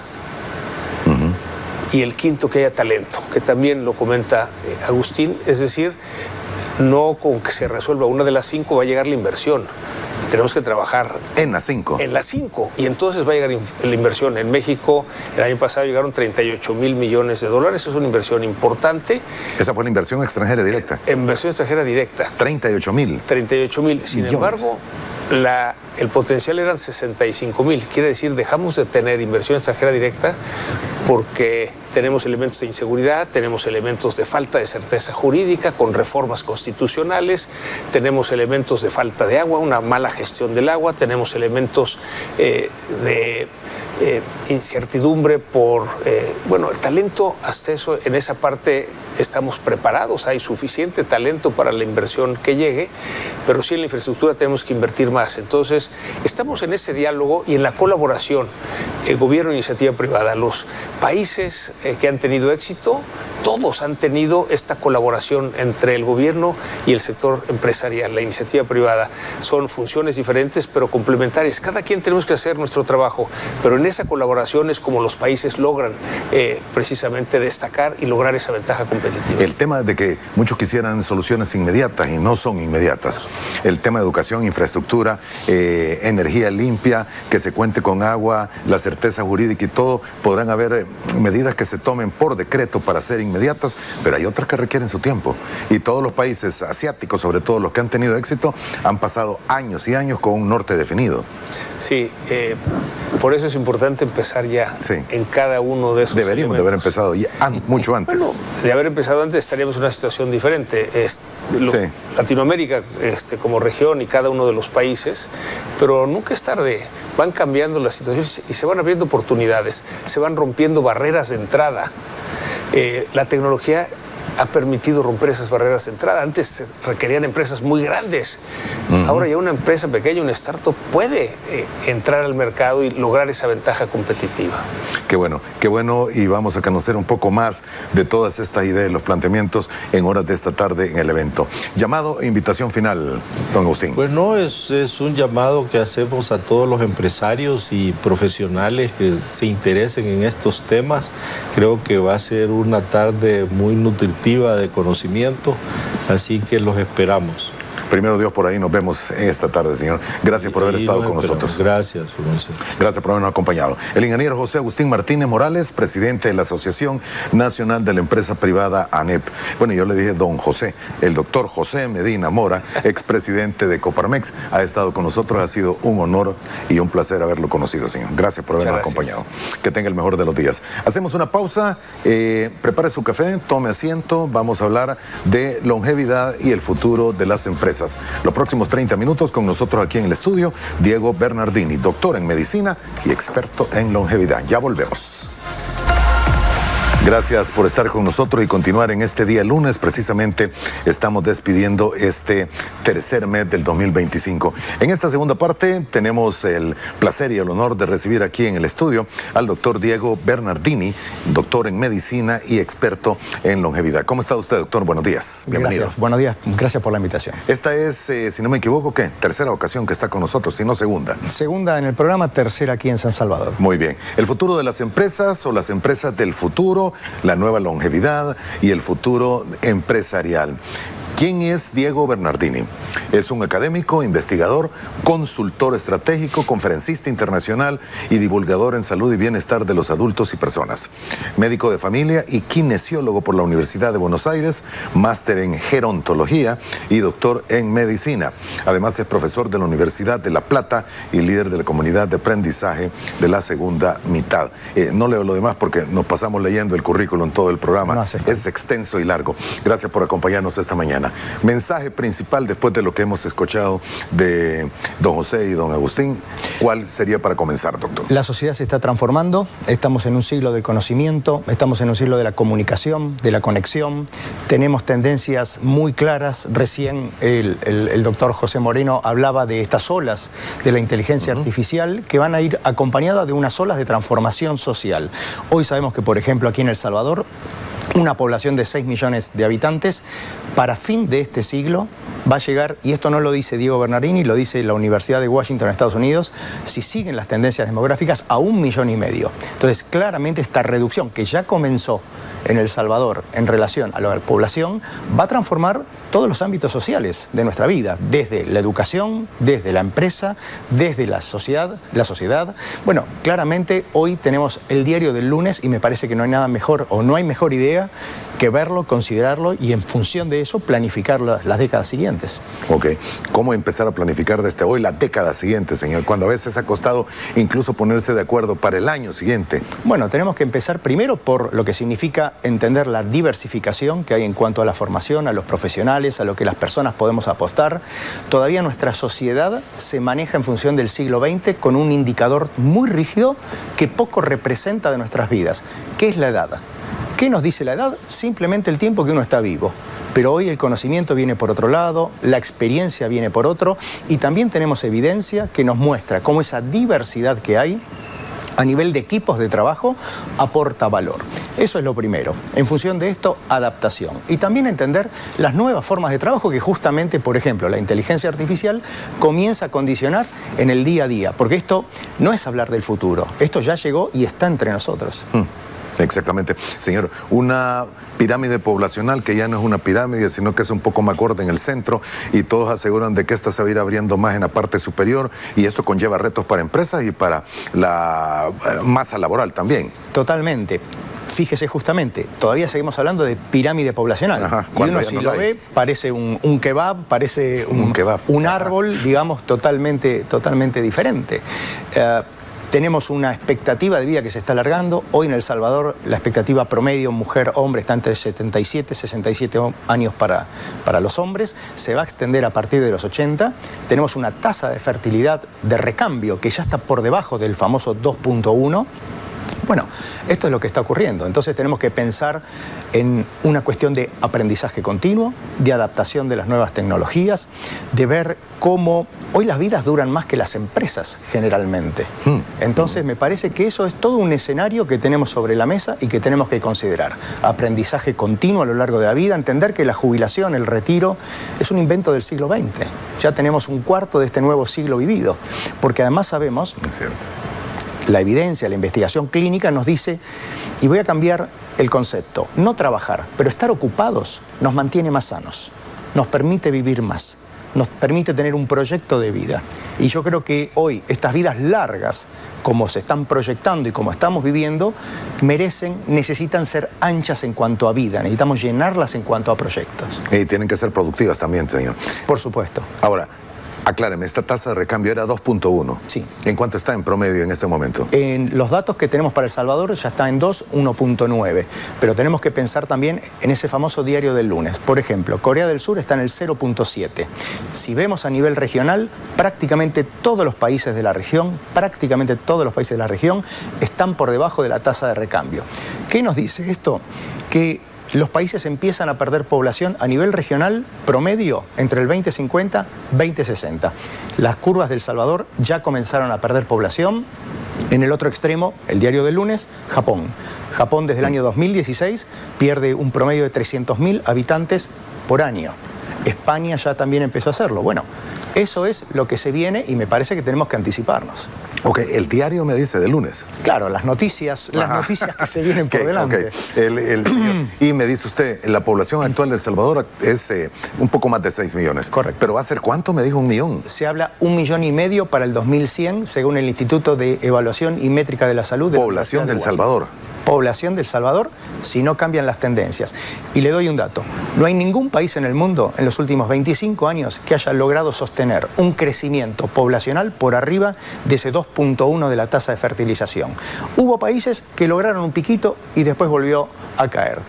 Y el quinto, que haya talento, que también lo comenta Agustín, es decir, no con que se resuelva una de las 5 va a llegar la inversión. Tenemos que trabajar en las 5. En las 5. Y entonces va a llegar la inversión. En México, el año pasado llegaron 38,000 millones de dólares. Es una inversión importante. Esa fue la inversión extranjera directa. Inversión extranjera directa. 38,000. 38,000. Sin embargo, el potencial eran 65,000. Quiere decir, dejamos de tener inversión extranjera directa porque tenemos elementos de inseguridad, tenemos elementos de falta de certeza jurídica con reformas constitucionales, tenemos elementos de falta de agua, una mala gestión del agua, tenemos elementos de incertidumbre por, el talento, hasta eso, en esa parte estamos preparados, hay suficiente talento para la inversión que llegue, pero sí en la infraestructura tenemos que invertir más. Entonces, estamos en ese diálogo y en la colaboración, el gobierno e iniciativa privada. Los países que han tenido éxito, todos han tenido esta colaboración entre el gobierno y el sector empresarial, la iniciativa privada. Son funciones diferentes, pero complementarias. Cada quien tenemos que hacer nuestro trabajo, pero en esa colaboración es como los países logran precisamente destacar y lograr esa ventaja competitiva. El tema de que muchos quisieran soluciones inmediatas y no son inmediatas. El tema de educación, infraestructura, energía limpia, que se cuente con agua, la certeza jurídica y todo, podrán haber medidas que se tomen por decreto para ser inmediatas, pero hay otras que requieren su tiempo. Y todos los países asiáticos, sobre todo los que han tenido éxito, han pasado años y años con un norte definido. Sí, por eso es importante empezar ya en cada uno de esos Deberíamos de haber empezado ya mucho antes. Bueno, de haber empezado antes estaríamos en una situación diferente. Latinoamérica como región y cada uno de los países, pero nunca es tarde. Van cambiando las situaciones y se van abriendo oportunidades, se van rompiendo barreras de entrada. La tecnología ha permitido romper esas barreras de entrada. Antes se requerían empresas muy grandes. Ahora ya una empresa pequeña, una startup, puede entrar al mercado y lograr esa ventaja competitiva. Qué bueno, y vamos a conocer un poco más de todas estas ideas, los planteamientos en horas de esta tarde en el evento. Llamado e invitación final, don Agustín. Pues no, es un llamado que hacemos a todos los empresarios y profesionales que se interesen en estos temas. Creo que va a ser una tarde muy nutritiva de conocimiento, así que los esperamos. Primero Dios, por ahí nos vemos esta tarde, señor. Gracias por haber estado con nosotros. Gracias, gracias por habernos acompañado. El ingeniero José Agustín Martínez Morales, presidente de la Asociación Nacional de la Empresa Privada ANEP. Bueno, yo le dije don José, el doctor José Medina Mora, expresidente de Coparmex, ha estado con nosotros. Ha sido un honor y un placer haberlo conocido, señor. Gracias por habernos acompañado. Que tenga el mejor de los días. Hacemos una pausa, prepare su café, tome asiento. Vamos a hablar de longevidad y el futuro de las empresas. Los próximos 30 minutos con nosotros aquí en el estudio, Diego Bernardini, doctor en medicina y experto en longevidad. Ya volvemos. Gracias por estar con nosotros y continuar en este día lunes. Precisamente estamos despidiendo este tercer mes del 2025. En esta segunda parte tenemos el placer y el honor de recibir aquí en el estudio al doctor Diego Bernardini, doctor en medicina y experto en longevidad. ¿Cómo está usted, doctor? Buenos días. Bienvenido. Gracias. Buenos días. Gracias por la invitación. Esta es, si no me equivoco, ¿qué? Tercera ocasión que está con nosotros, si no segunda. Segunda en el programa, tercera aquí en San Salvador. Muy bien. El futuro de las empresas o las empresas del futuro, la nueva longevidad y el futuro empresarial. ¿Quién es Diego Bernardini? Es un académico, investigador, consultor estratégico, conferencista internacional y divulgador en salud y bienestar de los adultos y personas. Médico de familia y kinesiólogo por la Universidad de Buenos Aires, máster en gerontología y doctor en medicina. Además es profesor de la Universidad de La Plata y líder de la comunidad de aprendizaje de la segunda mitad. No leo lo demás porque nos pasamos leyendo el currículum todo el programa. No hace falta. Es extenso y largo. Gracias por acompañarnos esta mañana. Mensaje principal después de lo que hemos escuchado de don José y don Agustín, ¿cuál sería para comenzar, doctor? La sociedad se está transformando, estamos en un siglo del conocimiento, estamos en un siglo de la comunicación, de la conexión, tenemos tendencias muy claras. Recién el doctor José Moreno hablaba de estas olas de la inteligencia artificial que van a ir acompañadas de unas olas de transformación social. Hoy sabemos que, por ejemplo, aquí en El Salvador, una población de 6 millones de habitantes, para fin de este siglo va a llegar, y esto no lo dice Diego Bernardini, lo dice la Universidad de Washington, Estados Unidos, si siguen las tendencias demográficas, a 1,5 millones. Entonces, claramente esta reducción que ya comenzó en El Salvador en relación a la población va a transformar todos los ámbitos sociales de nuestra vida, desde la educación, desde la empresa, desde la sociedad. Bueno, claramente hoy tenemos el diario del lunes y me parece que no hay nada mejor o no hay mejor idea que verlo, considerarlo y en función de eso planificar las décadas siguientes. Ok. ¿Cómo empezar a planificar desde hoy la década siguiente, señor? Cuando a veces ha costado incluso ponerse de acuerdo para el año siguiente. Bueno, tenemos que empezar primero por lo que significa entender la diversificación que hay en cuanto a la formación, a los profesionales, a lo que las personas podemos apostar. Todavía nuestra sociedad se maneja en función del siglo XX con un indicador muy rígido que poco representa de nuestras vidas, que es la edad. ¿Qué nos dice la edad? Simplemente el tiempo que uno está vivo. Pero hoy el conocimiento viene por otro lado, la experiencia viene por otro, y también tenemos evidencia que nos muestra cómo esa diversidad que hay a nivel de equipos de trabajo aporta valor. Eso es lo primero. En función de esto, adaptación. Y también entender las nuevas formas de trabajo que justamente, por ejemplo, la inteligencia artificial comienza a condicionar en el día a día. Porque esto no es hablar del futuro. Esto ya llegó y está entre nosotros. Exactamente. Señor, una pirámide poblacional que ya no es una pirámide, sino que es un poco más gorda en el centro y todos aseguran de que esta se va a ir abriendo más en la parte superior y esto conlleva retos para empresas y para la masa laboral también. Totalmente. Fíjese justamente, todavía seguimos hablando de pirámide poblacional. Ajá, y uno si lo ve, parece un kebab, parece un árbol, digamos, totalmente diferente. Tenemos una expectativa de vida que se está alargando. Hoy en El Salvador la expectativa promedio mujer-hombre está entre 67 años para los hombres. Se va a extender a partir de los 80. Tenemos una tasa de fertilidad de recambio que ya está por debajo del famoso 2.1. Bueno, esto es lo que está ocurriendo. Entonces tenemos que pensar en una cuestión de aprendizaje continuo, de adaptación de las nuevas tecnologías, de ver cómo hoy las vidas duran más que las empresas generalmente. Entonces me parece que eso es todo un escenario que tenemos sobre la mesa y que tenemos que considerar. Aprendizaje continuo a lo largo de la vida, entender que la jubilación, el retiro, es un invento del siglo XX. Ya tenemos un cuarto de este nuevo siglo vivido, porque además sabemos... Es cierto. La evidencia, la investigación clínica nos dice, y voy a cambiar el concepto, no trabajar, pero estar ocupados nos mantiene más sanos, nos permite vivir más, nos permite tener un proyecto de vida. Y yo creo que hoy estas vidas largas, como se están proyectando y como estamos viviendo, necesitan ser anchas en cuanto a vida, necesitamos llenarlas en cuanto a proyectos. Y tienen que ser productivas también, señor. Por supuesto. Ahora, acláreme, esta tasa de recambio era 2.1. Sí. ¿En cuánto está en promedio en este momento? En los datos que tenemos para El Salvador ya está en 1.9. Pero tenemos que pensar también en ese famoso diario del lunes. Por ejemplo, Corea del Sur está en el 0.7. Si vemos a nivel regional, prácticamente todos los países de la región están por debajo de la tasa de recambio. ¿Qué nos dice esto? Que los países empiezan a perder población a nivel regional promedio entre el 2050 y 2060. Las curvas del Salvador ya comenzaron a perder población. En el otro extremo, el diario del lunes, Japón. Japón desde el año 2016 pierde un promedio de 300.000 habitantes por año. España ya también empezó a hacerlo. Bueno, eso es lo que se viene y me parece que tenemos que anticiparnos. Ok, el diario me dice de lunes. Claro, las noticias que se vienen por delante. Y me dice usted, la población actual de El Salvador es un poco más de 6 millones. Correcto. ¿Pero va a ser cuánto? Me dijo 1 millón. Se habla 1,5 millones para el 2100, según el Instituto de Evaluación y Métrica de la Salud. Población del Salvador. Población del Salvador, si no cambian las tendencias. Y le doy un dato. No hay ningún país en el mundo en los últimos 25 años que haya logrado sostener un crecimiento poblacional por arriba de ese 2.1 de la tasa de fertilización. Hubo países que lograron un piquito y después volvió a caer.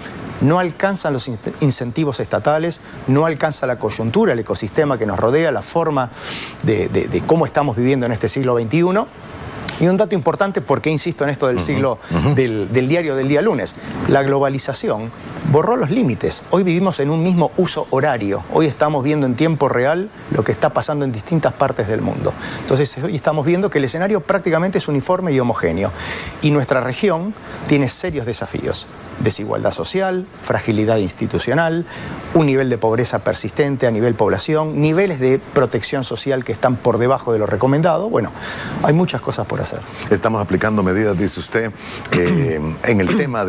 No alcanzan los incentivos estatales, no alcanza la coyuntura, el ecosistema que nos rodea, la forma de cómo estamos viviendo en este siglo XXI. Y un dato importante, porque insisto en esto del siglo, del diario del día lunes, la globalización borró los límites. Hoy vivimos en un mismo uso horario. Hoy estamos viendo en tiempo real lo que está pasando en distintas partes del mundo. Entonces hoy estamos viendo que el escenario prácticamente es uniforme y homogéneo. Y nuestra región tiene serios desafíos. Desigualdad social, fragilidad institucional, un nivel de pobreza persistente a nivel población, niveles de protección social que están por debajo de lo recomendado. Bueno, hay muchas cosas por hacer. Estamos aplicando medidas, dice usted, en el tema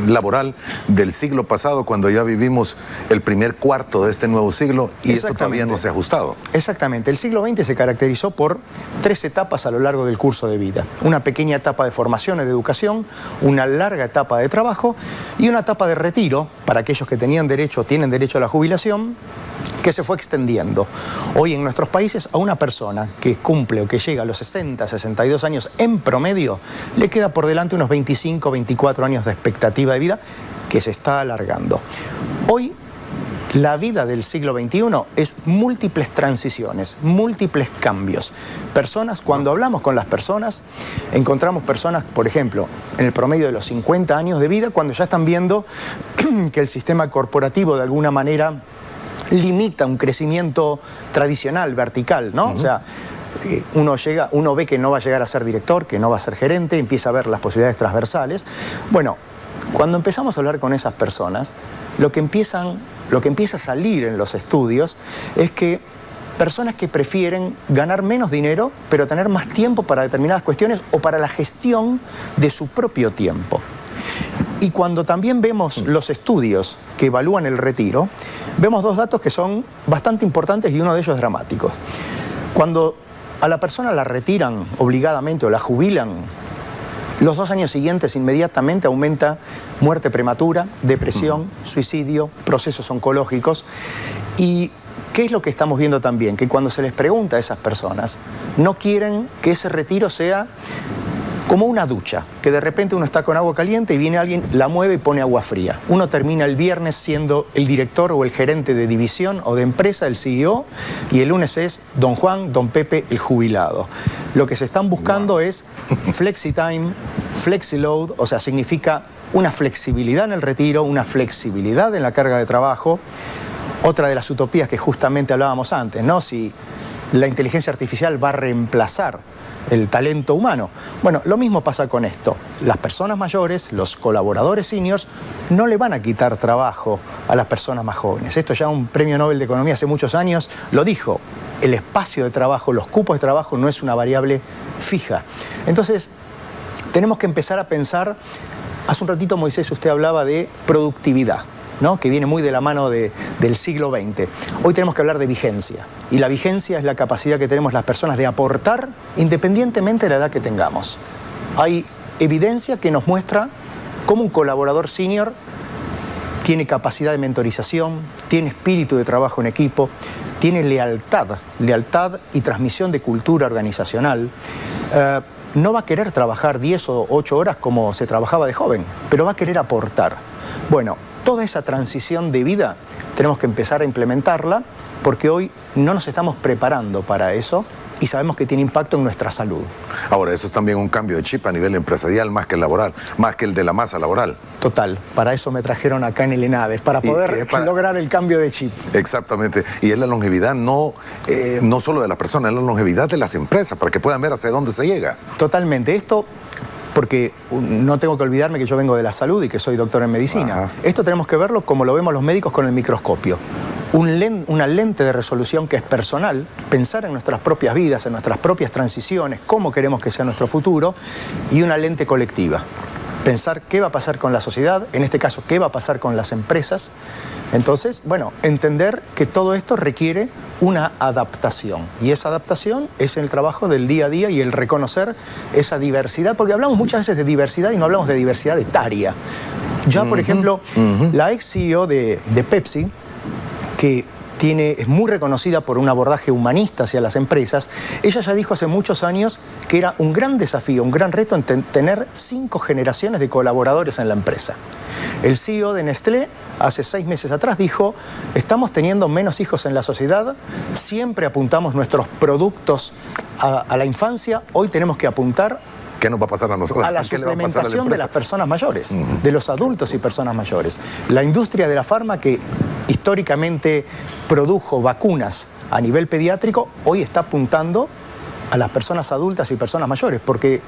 laboral del siglo pasado, cuando ya vivimos el primer cuarto de este nuevo siglo y eso todavía no se ha ajustado. Exactamente. El siglo XX se caracterizó por 3 etapas a lo largo del curso de vida. Una pequeña etapa de formación y de educación, una larga etapa de trabajo y una etapa de retiro para aquellos que tienen derecho a la jubilación, que se fue extendiendo. Hoy en nuestros países a una persona que cumple o que llega a los 60, 62 años en promedio, le queda por delante unos 25, 24 años de expectativa de vida que se está alargando. Hoy la vida del siglo XXI es múltiples transiciones, múltiples cambios. Cuando hablamos con las personas, encontramos personas, por ejemplo, en el promedio de los 50 años de vida, cuando ya están viendo que el sistema corporativo de alguna manera limita un crecimiento tradicional, vertical, ¿no? O sea, uno ve que no va a llegar a ser director, que no va a ser gerente, empieza a ver las posibilidades transversales. Bueno, cuando empezamos a hablar con esas personas, lo que empieza a salir en los estudios es que personas que prefieren ganar menos dinero, pero tener más tiempo para determinadas cuestiones o para la gestión de su propio tiempo. Y cuando también vemos los estudios que evalúan el retiro, vemos 2 datos que son bastante importantes y uno de ellos dramáticos. Cuando a la persona la retiran obligadamente o la jubilan, los 2 años siguientes inmediatamente aumenta muerte prematura, depresión, suicidio, procesos oncológicos. ¿Y qué es lo que estamos viendo también? Que cuando se les pregunta a esas personas, no quieren que ese retiro sea como una ducha, que de repente uno está con agua caliente y viene alguien, la mueve y pone agua fría. Uno termina el viernes siendo el director o el gerente de división o de empresa, el CEO, y el lunes es don Juan, don Pepe, el jubilado. Lo que se están buscando es flexi-time, flexi-load, o sea, significa una flexibilidad en el retiro, una flexibilidad en la carga de trabajo. Otra de las utopías que justamente hablábamos antes, ¿no? Si la inteligencia artificial va a reemplazar el talento humano. Bueno, lo mismo pasa con esto. Las personas mayores, los colaboradores seniors, no le van a quitar trabajo a las personas más jóvenes. Esto ya un premio Nobel de Economía hace muchos años lo dijo. El espacio de trabajo, los cupos de trabajo no es una variable fija. Entonces, tenemos que empezar a pensar. Hace un ratito, Moisés, usted hablaba de productividad, ¿no? Que viene muy de la mano del siglo XX. Hoy tenemos que hablar de vigencia. Y la vigencia es la capacidad que tenemos las personas de aportar independientemente de la edad que tengamos. Hay evidencia que nos muestra cómo un colaborador senior tiene capacidad de mentorización, tiene espíritu de trabajo en equipo, tiene lealtad y transmisión de cultura organizacional. No va a querer trabajar 10 o 8 horas como se trabajaba de joven, pero va a querer aportar. Bueno, toda esa transición de vida tenemos que empezar a implementarla porque hoy no nos estamos preparando para eso y sabemos que tiene impacto en nuestra salud. Ahora, eso es también un cambio de chip a nivel empresarial más que el laboral, más que el de la masa laboral. Total, para eso me trajeron acá en el ENADES, para poder lograr el cambio de chip. Exactamente, y es la longevidad no solo de la persona, es la longevidad de las empresas, para que puedan ver hacia dónde se llega. Totalmente, esto... Porque no tengo que olvidarme que yo vengo de la salud y que soy doctor en medicina. Ajá. Esto tenemos que verlo como lo vemos los médicos con el microscopio. Una lente de resolución que es personal, pensar en nuestras propias vidas, en nuestras propias transiciones, cómo queremos que sea nuestro futuro, y una lente colectiva. Pensar qué va a pasar con la sociedad, en este caso qué va a pasar con las empresas. Entonces, bueno, entender que todo esto requiere una adaptación. Y esa adaptación es el trabajo del día a día y el reconocer esa diversidad, porque hablamos muchas veces de diversidad y no hablamos de diversidad etaria. Ya, por ejemplo, la ex CEO de Pepsi, que es muy reconocida por un abordaje humanista hacia las empresas, ella ya dijo hace muchos años que era un gran desafío, un gran reto en tener 5 generaciones de colaboradores en la empresa. El CEO de Nestlé, hace 6 meses atrás, dijo: estamos teniendo menos hijos en la sociedad, siempre apuntamos nuestros productos a la infancia, hoy tenemos que apuntar ¿qué nos va a pasar a nosotros? A la suplementación de las personas mayores, de los adultos y personas mayores. La industria de la farma, que históricamente produjo vacunas a nivel pediátrico, hoy está apuntando a las personas adultas y personas mayores, porque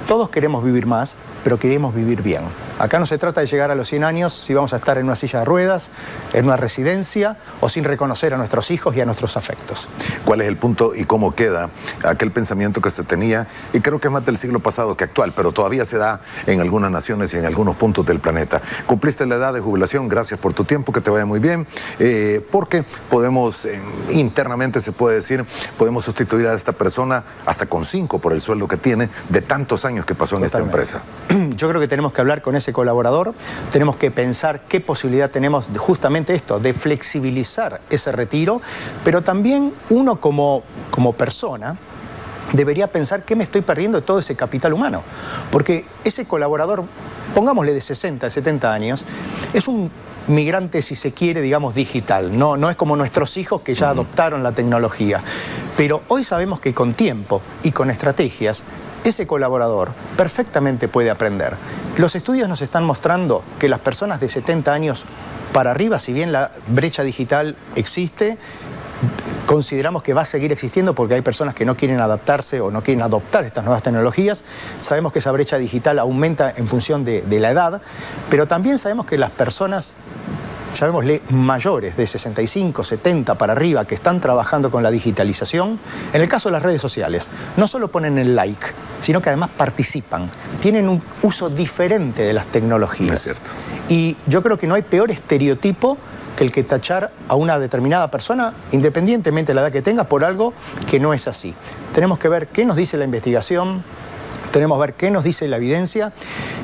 todos queremos vivir más, pero queremos vivir bien. Acá no se trata de llegar a los 100 años si vamos a estar en una silla de ruedas, en una residencia o sin reconocer a nuestros hijos y a nuestros afectos. ¿Cuál es el punto y cómo queda aquel pensamiento que se tenía? Y creo que es más del siglo pasado que actual, pero todavía se da en algunas naciones y en algunos puntos del planeta. Cumpliste la edad de jubilación, gracias por tu tiempo, que te vaya muy bien, porque podemos, internamente se puede decir, podemos sustituir a esta persona hasta con 5 por el sueldo que tiene de tantos años que pasó en esta empresa. Yo creo que tenemos que hablar con ese colaborador, tenemos que pensar qué posibilidad tenemos de justamente esto, de flexibilizar ese retiro, pero también uno como persona debería pensar qué me estoy perdiendo de todo ese capital humano. Porque ese colaborador, pongámosle de 60, 70 años, es un migrante, si se quiere, digamos, digital. No es como nuestros hijos que ya adoptaron la tecnología. Pero hoy sabemos que con tiempo y con estrategias, ese colaborador perfectamente puede aprender. Los estudios nos están mostrando que las personas de 70 años para arriba, si bien la brecha digital existe, consideramos que va a seguir existiendo porque hay personas que no quieren adaptarse o no quieren adoptar estas nuevas tecnologías. Sabemos que esa brecha digital aumenta en función de la edad, pero también sabemos que las personas, llamémosle mayores, de 65, 70 para arriba, que están trabajando con la digitalización, en el caso de las redes sociales, no solo ponen el like, sino que además participan, tienen un uso diferente de las tecnologías. Es cierto. Y yo creo que no hay peor estereotipo que el que tachar a una determinada persona, independientemente de la edad que tenga, por algo que no es así. Tenemos que ver qué nos dice la investigación, tenemos que ver qué nos dice la evidencia,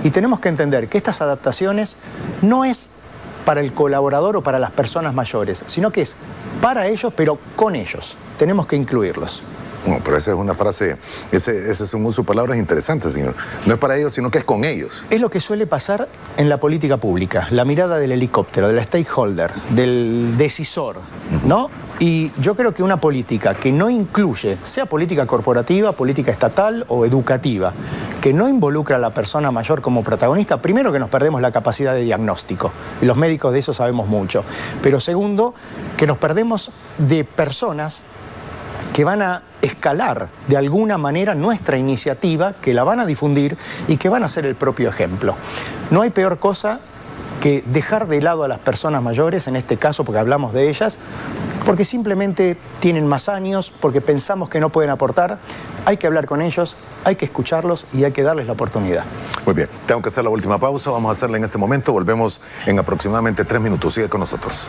y tenemos que entender que estas adaptaciones no es para el colaborador o para las personas mayores, sino que es para ellos, pero con ellos. Tenemos que incluirlos. No, pero esa es una frase, ese es un uso de palabras interesante, señor. No es para ellos, sino que es con ellos. Es lo que suele pasar en la política pública, la mirada del helicóptero, del stakeholder, del decisor, ¿no? Y yo creo que una política que no incluye, sea política corporativa, política estatal o educativa, que no involucra a la persona mayor como protagonista, primero que nos perdemos la capacidad de diagnóstico, y los médicos de eso sabemos mucho, pero segundo, que nos perdemos de personas que van a escalar de alguna manera nuestra iniciativa, que la van a difundir y que van a ser el propio ejemplo. No hay peor cosa que dejar de lado a las personas mayores, en este caso porque hablamos de ellas, porque simplemente tienen más años, porque pensamos que no pueden aportar. Hay que hablar con ellos, hay que escucharlos y hay que darles la oportunidad. Muy bien, tengo que hacer la última pausa, vamos a hacerla en este momento, volvemos en aproximadamente 3 minutos. Sigue con nosotros.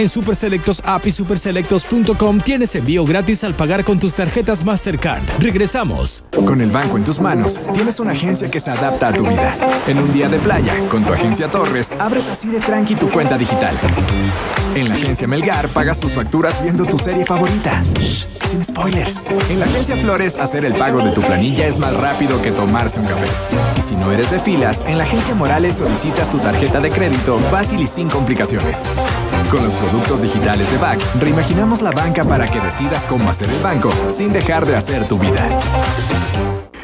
En Superselectos App y superselectos.com tienes envío gratis al pagar con tus tarjetas Mastercard. Regresamos. Con el banco en tus manos, tienes una agencia que se adapta a tu vida. En un día de playa, con tu agencia Torres, abres así de tranqui tu cuenta digital. En la agencia Melgar, pagas tus facturas viendo tu serie favorita. Shh, sin spoilers. En la agencia Flores, hacer el pago de tu planilla es más rápido que tomarse un café. Y si no eres de filas, en la agencia Morales solicitas tu tarjeta de crédito fácil y sin complicaciones. Con los productos digitales de BAC, reimaginamos la banca para que decidas cómo hacer el banco sin dejar de hacer tu vida.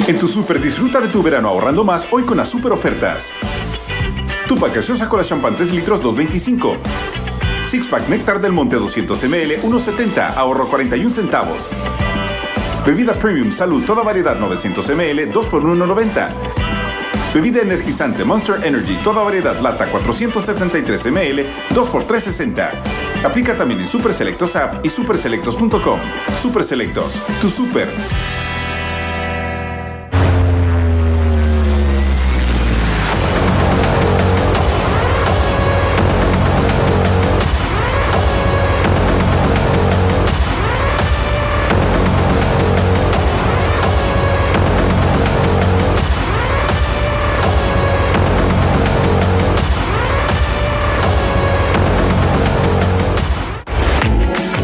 En tu Super disfruta de tu verano ahorrando más hoy con las super ofertas. Tupac gaseosa con la champán 3 litros 2.25. Six-pack Néctar del Monte 200 ml 1.70, ahorro 41 centavos. Bebida Premium Salud toda variedad 900 ml 2 por 1.90. Bebida energizante Monster Energy toda variedad lata 473 ml 2 por 3.60. Aplica también en Super Selectos App y superselectos.com. Super Selectos, tu super.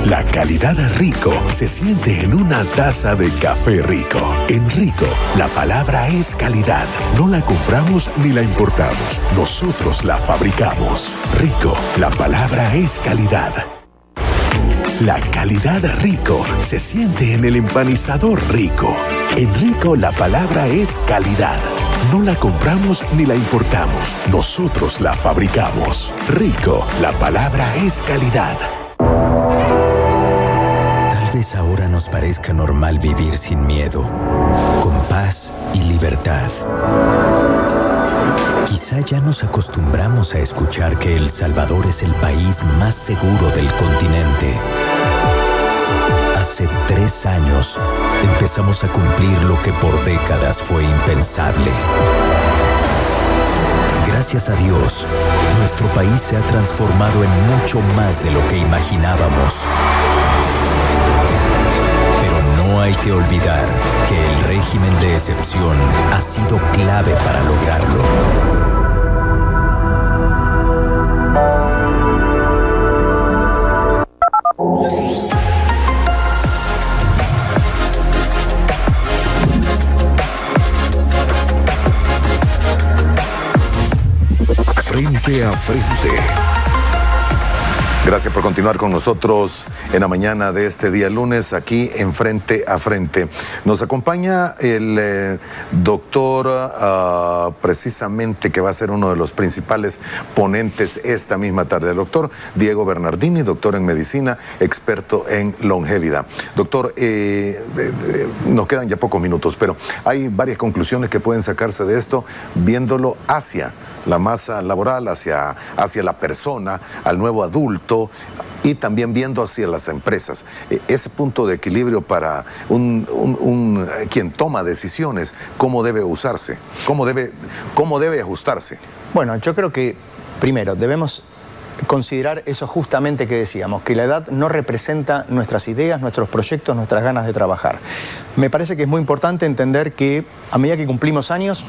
La calidad Rico se siente en una taza de café Rico. En Rico, la palabra es calidad. No la compramos ni la importamos. Nosotros la fabricamos. Rico, la palabra es calidad. La calidad Rico se siente en el empanizador Rico. En Rico, la palabra es calidad. No la compramos ni la importamos. Nosotros la fabricamos. Rico, la palabra es calidad. Tal vez ahora nos parezca normal vivir sin miedo, con paz y libertad. Quizá ya nos acostumbramos a escuchar que El Salvador es el país más seguro del continente. Hace 3 años empezamos a cumplir lo que por décadas fue impensable. Gracias a Dios, nuestro país se ha transformado en mucho más de lo que imaginábamos. No hay que olvidar que el régimen de excepción ha sido clave para lograrlo. Frente a frente. Gracias por continuar con nosotros en la mañana de este día lunes, aquí en Frente a Frente. Nos acompaña el doctor, precisamente, que va a ser uno de los principales ponentes esta misma tarde. El doctor Diego Bernardini, doctor en medicina, experto en longevidad. Doctor, nos quedan ya pocos minutos, pero hay varias conclusiones que pueden sacarse de esto, viéndolo hacia la masa laboral, hacia la persona, al nuevo adulto, y también viendo hacia las empresas. Ese punto de equilibrio para quien toma decisiones, ¿cómo debe usarse? ¿Cómo debe ajustarse? Bueno, yo creo que primero debemos considerar eso justamente que decíamos, que la edad no representa nuestras ideas, nuestros proyectos, nuestras ganas de trabajar. Me parece que es muy importante entender que a medida que cumplimos años,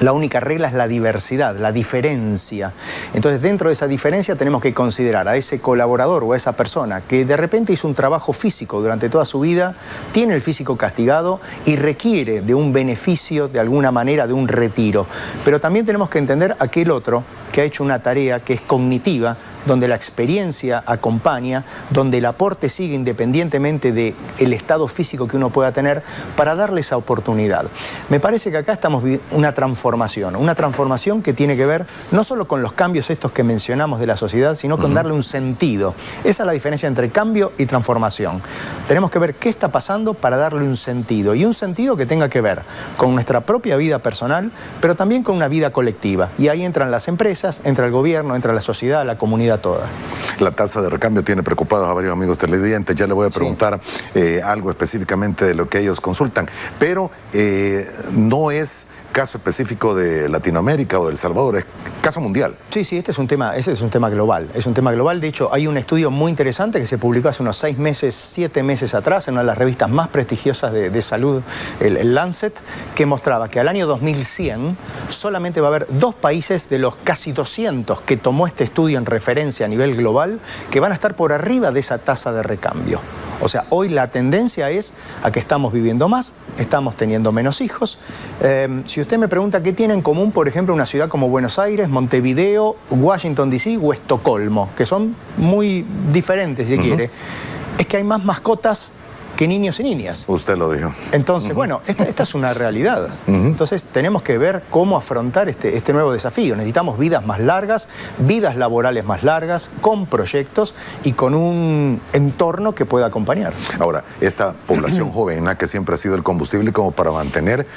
la única regla es la diversidad, la diferencia. Entonces, dentro de esa diferencia tenemos que considerar a ese colaborador o a esa persona que de repente hizo un trabajo físico durante toda su vida, tiene el físico castigado y requiere de un beneficio, de alguna manera, de un retiro. Pero también tenemos que entender a aquel otro que ha hecho una tarea que es cognitiva, donde la experiencia acompaña, donde el aporte sigue independientemente del estado físico que uno pueda tener, para darle esa oportunidad. Me parece que acá estamos viviendo una transformación que tiene que ver no solo con los cambios estos que mencionamos de la sociedad, sino con darle un sentido. Esa es la diferencia entre cambio y transformación. Tenemos que ver qué está pasando para darle un sentido, y un sentido que tenga que ver con nuestra propia vida personal, pero también con una vida colectiva. Y ahí entran las empresas, entra el gobierno, entra la sociedad, la comunidad toda. La tasa de recambio tiene preocupados a varios amigos televidentes. Ya le voy a preguntar algo específicamente de lo que ellos consultan, pero no es caso específico de Latinoamérica o de El Salvador, es caso mundial. Sí, ese es un tema global. Es un tema global. De hecho, hay un estudio muy interesante que se publicó hace unos 7 meses atrás en una de las revistas más prestigiosas de salud, el Lancet, que mostraba que al año 2100 solamente va a haber 2 países de los casi 200 que tomó este estudio en referencia a nivel global que van a estar por arriba de esa tasa de recambio. O sea, hoy la tendencia es a que estamos viviendo más, estamos teniendo menos hijos. Si usted me pregunta qué tiene en común, por ejemplo, una ciudad como Buenos Aires, Montevideo, Washington D.C. o Estocolmo, que son muy diferentes, si quiere, es que hay más mascotas que niños y niñas. Usted lo dijo. Entonces, bueno, esta es una realidad. Entonces, tenemos que ver cómo afrontar este nuevo desafío. Necesitamos vidas más largas, vidas laborales más largas, con proyectos y con un entorno que pueda acompañar. Ahora, esta población joven, que siempre ha sido el combustible como para mantener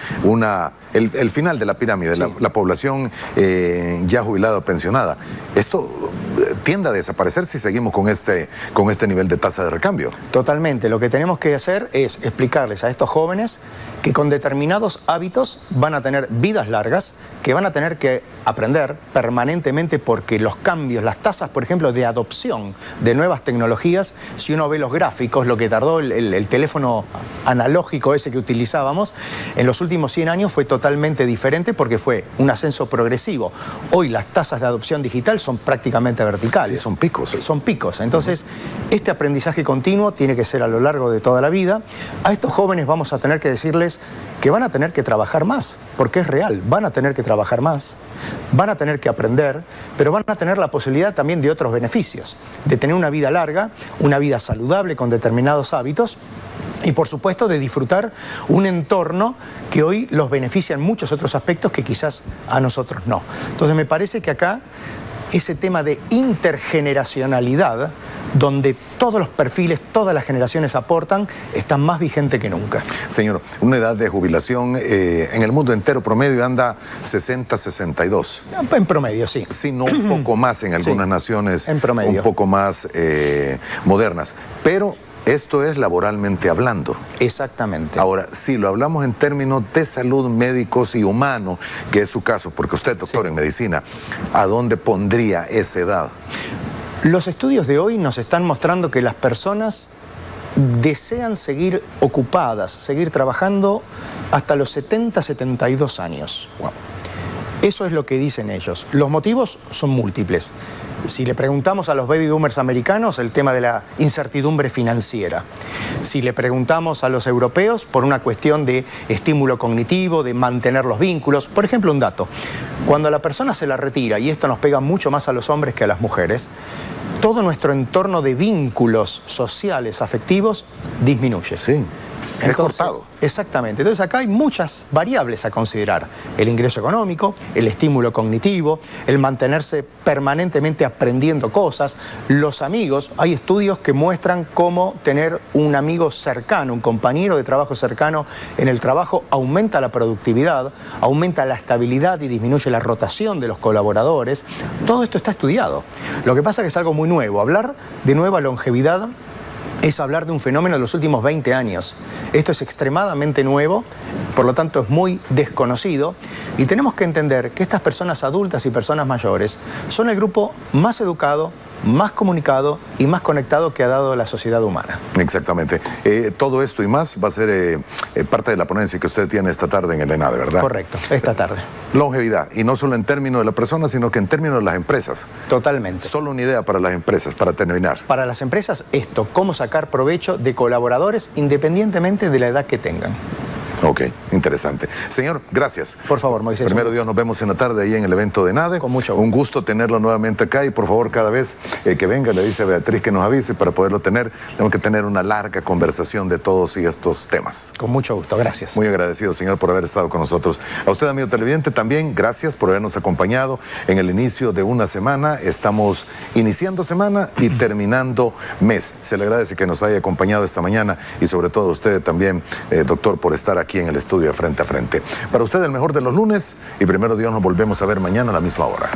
el final de la pirámide, sí, la población ya jubilada o pensionada, esto tiende a desaparecer si seguimos con este nivel de tasa de recambio. Totalmente. Lo que tenemos que hacer es explicarles a estos jóvenes que con determinados hábitos van a tener vidas largas, que van a tener que aprender permanentemente porque los cambios, las tasas, por ejemplo, de adopción de nuevas tecnologías, si uno ve los gráficos, lo que tardó el teléfono analógico ese que utilizábamos, en los últimos 100 años fue totalmente diferente porque fue un ascenso progresivo. Hoy las tasas de adopción digital son prácticamente verticales. Sí, son picos. Son picos. Entonces, este aprendizaje continuo tiene que ser a lo largo de toda la vida. A estos jóvenes vamos a tener que decirles que van a tener que trabajar más, porque es real, van a tener que trabajar más, van a tener que aprender, pero van a tener la posibilidad también de otros beneficios, de tener una vida larga, una vida saludable con determinados hábitos y por supuesto de disfrutar un entorno que hoy los beneficia en muchos otros aspectos que quizás a nosotros no. Entonces me parece que acá ese tema de intergeneracionalidad, donde todos los perfiles, todas las generaciones aportan, está más vigente que nunca. Señor, una edad de jubilación en el mundo entero promedio anda 60-62. En promedio, sí. Si no un poco más en algunas naciones, en promedio, un poco más modernas. Pero esto es laboralmente hablando. Exactamente. Ahora, si lo hablamos en términos de salud, médicos y humano, que es su caso, porque usted es doctor en medicina, ¿a dónde pondría esa edad? Los estudios de hoy nos están mostrando que las personas desean seguir ocupadas, seguir trabajando hasta los 70-72 años. Wow. Eso es lo que dicen ellos. Los motivos son múltiples. Si le preguntamos a los baby boomers americanos, el tema de la incertidumbre financiera. Si le preguntamos a los europeos, por una cuestión de estímulo cognitivo, de mantener los vínculos. Por ejemplo, un dato. Cuando la persona se la retira, y esto nos pega mucho más a los hombres que a las mujeres, todo nuestro entorno de vínculos sociales, afectivos, disminuye. Sí. Es cortado. Exactamente. Entonces acá hay muchas variables a considerar. El ingreso económico, el estímulo cognitivo, el mantenerse permanentemente aprendiendo cosas, los amigos. Hay estudios que muestran cómo tener un amigo cercano, un compañero de trabajo cercano en el trabajo aumenta la productividad, aumenta la estabilidad y disminuye la rotación de los colaboradores. Todo esto está estudiado. Lo que pasa es que es algo muy nuevo. Hablar de nueva longevidad es hablar de un fenómeno de los últimos 20 años. Esto es extremadamente nuevo, por lo tanto es muy desconocido y tenemos que entender que estas personas adultas y personas mayores son el grupo más educado, más comunicado y más conectado que ha dado la sociedad humana. Exactamente. Todo esto y más va a ser parte de la ponencia que usted tiene esta tarde en el ENADE, ¿verdad? Correcto, esta tarde. Longevidad, y no solo en términos de la persona, sino que en términos de las empresas. Totalmente. Solo una idea para las empresas, para terminar. Para las empresas, esto, cómo sacar provecho de colaboradores independientemente de la edad que tengan. Ok, interesante. Señor, gracias. Por favor, Moisés. Primero Dios, nos vemos en la tarde ahí en el evento de ENADE. Con mucho gusto. Un gusto tenerlo nuevamente acá y por favor cada vez que venga le dice a Beatriz que nos avise para poderlo tener. Tenemos que tener una larga conversación de todos y estos temas. Con mucho gusto, gracias. Muy agradecido, señor, por haber estado con nosotros. A usted, amigo televidente, también gracias por habernos acompañado en el inicio de una semana. Estamos iniciando semana y terminando mes. Se le agradece que nos haya acompañado esta mañana y sobre todo a usted también, doctor, por estar aquí en el estudio de Frente a Frente. Para usted el mejor de los lunes y primero Dios nos volvemos a ver mañana a la misma hora.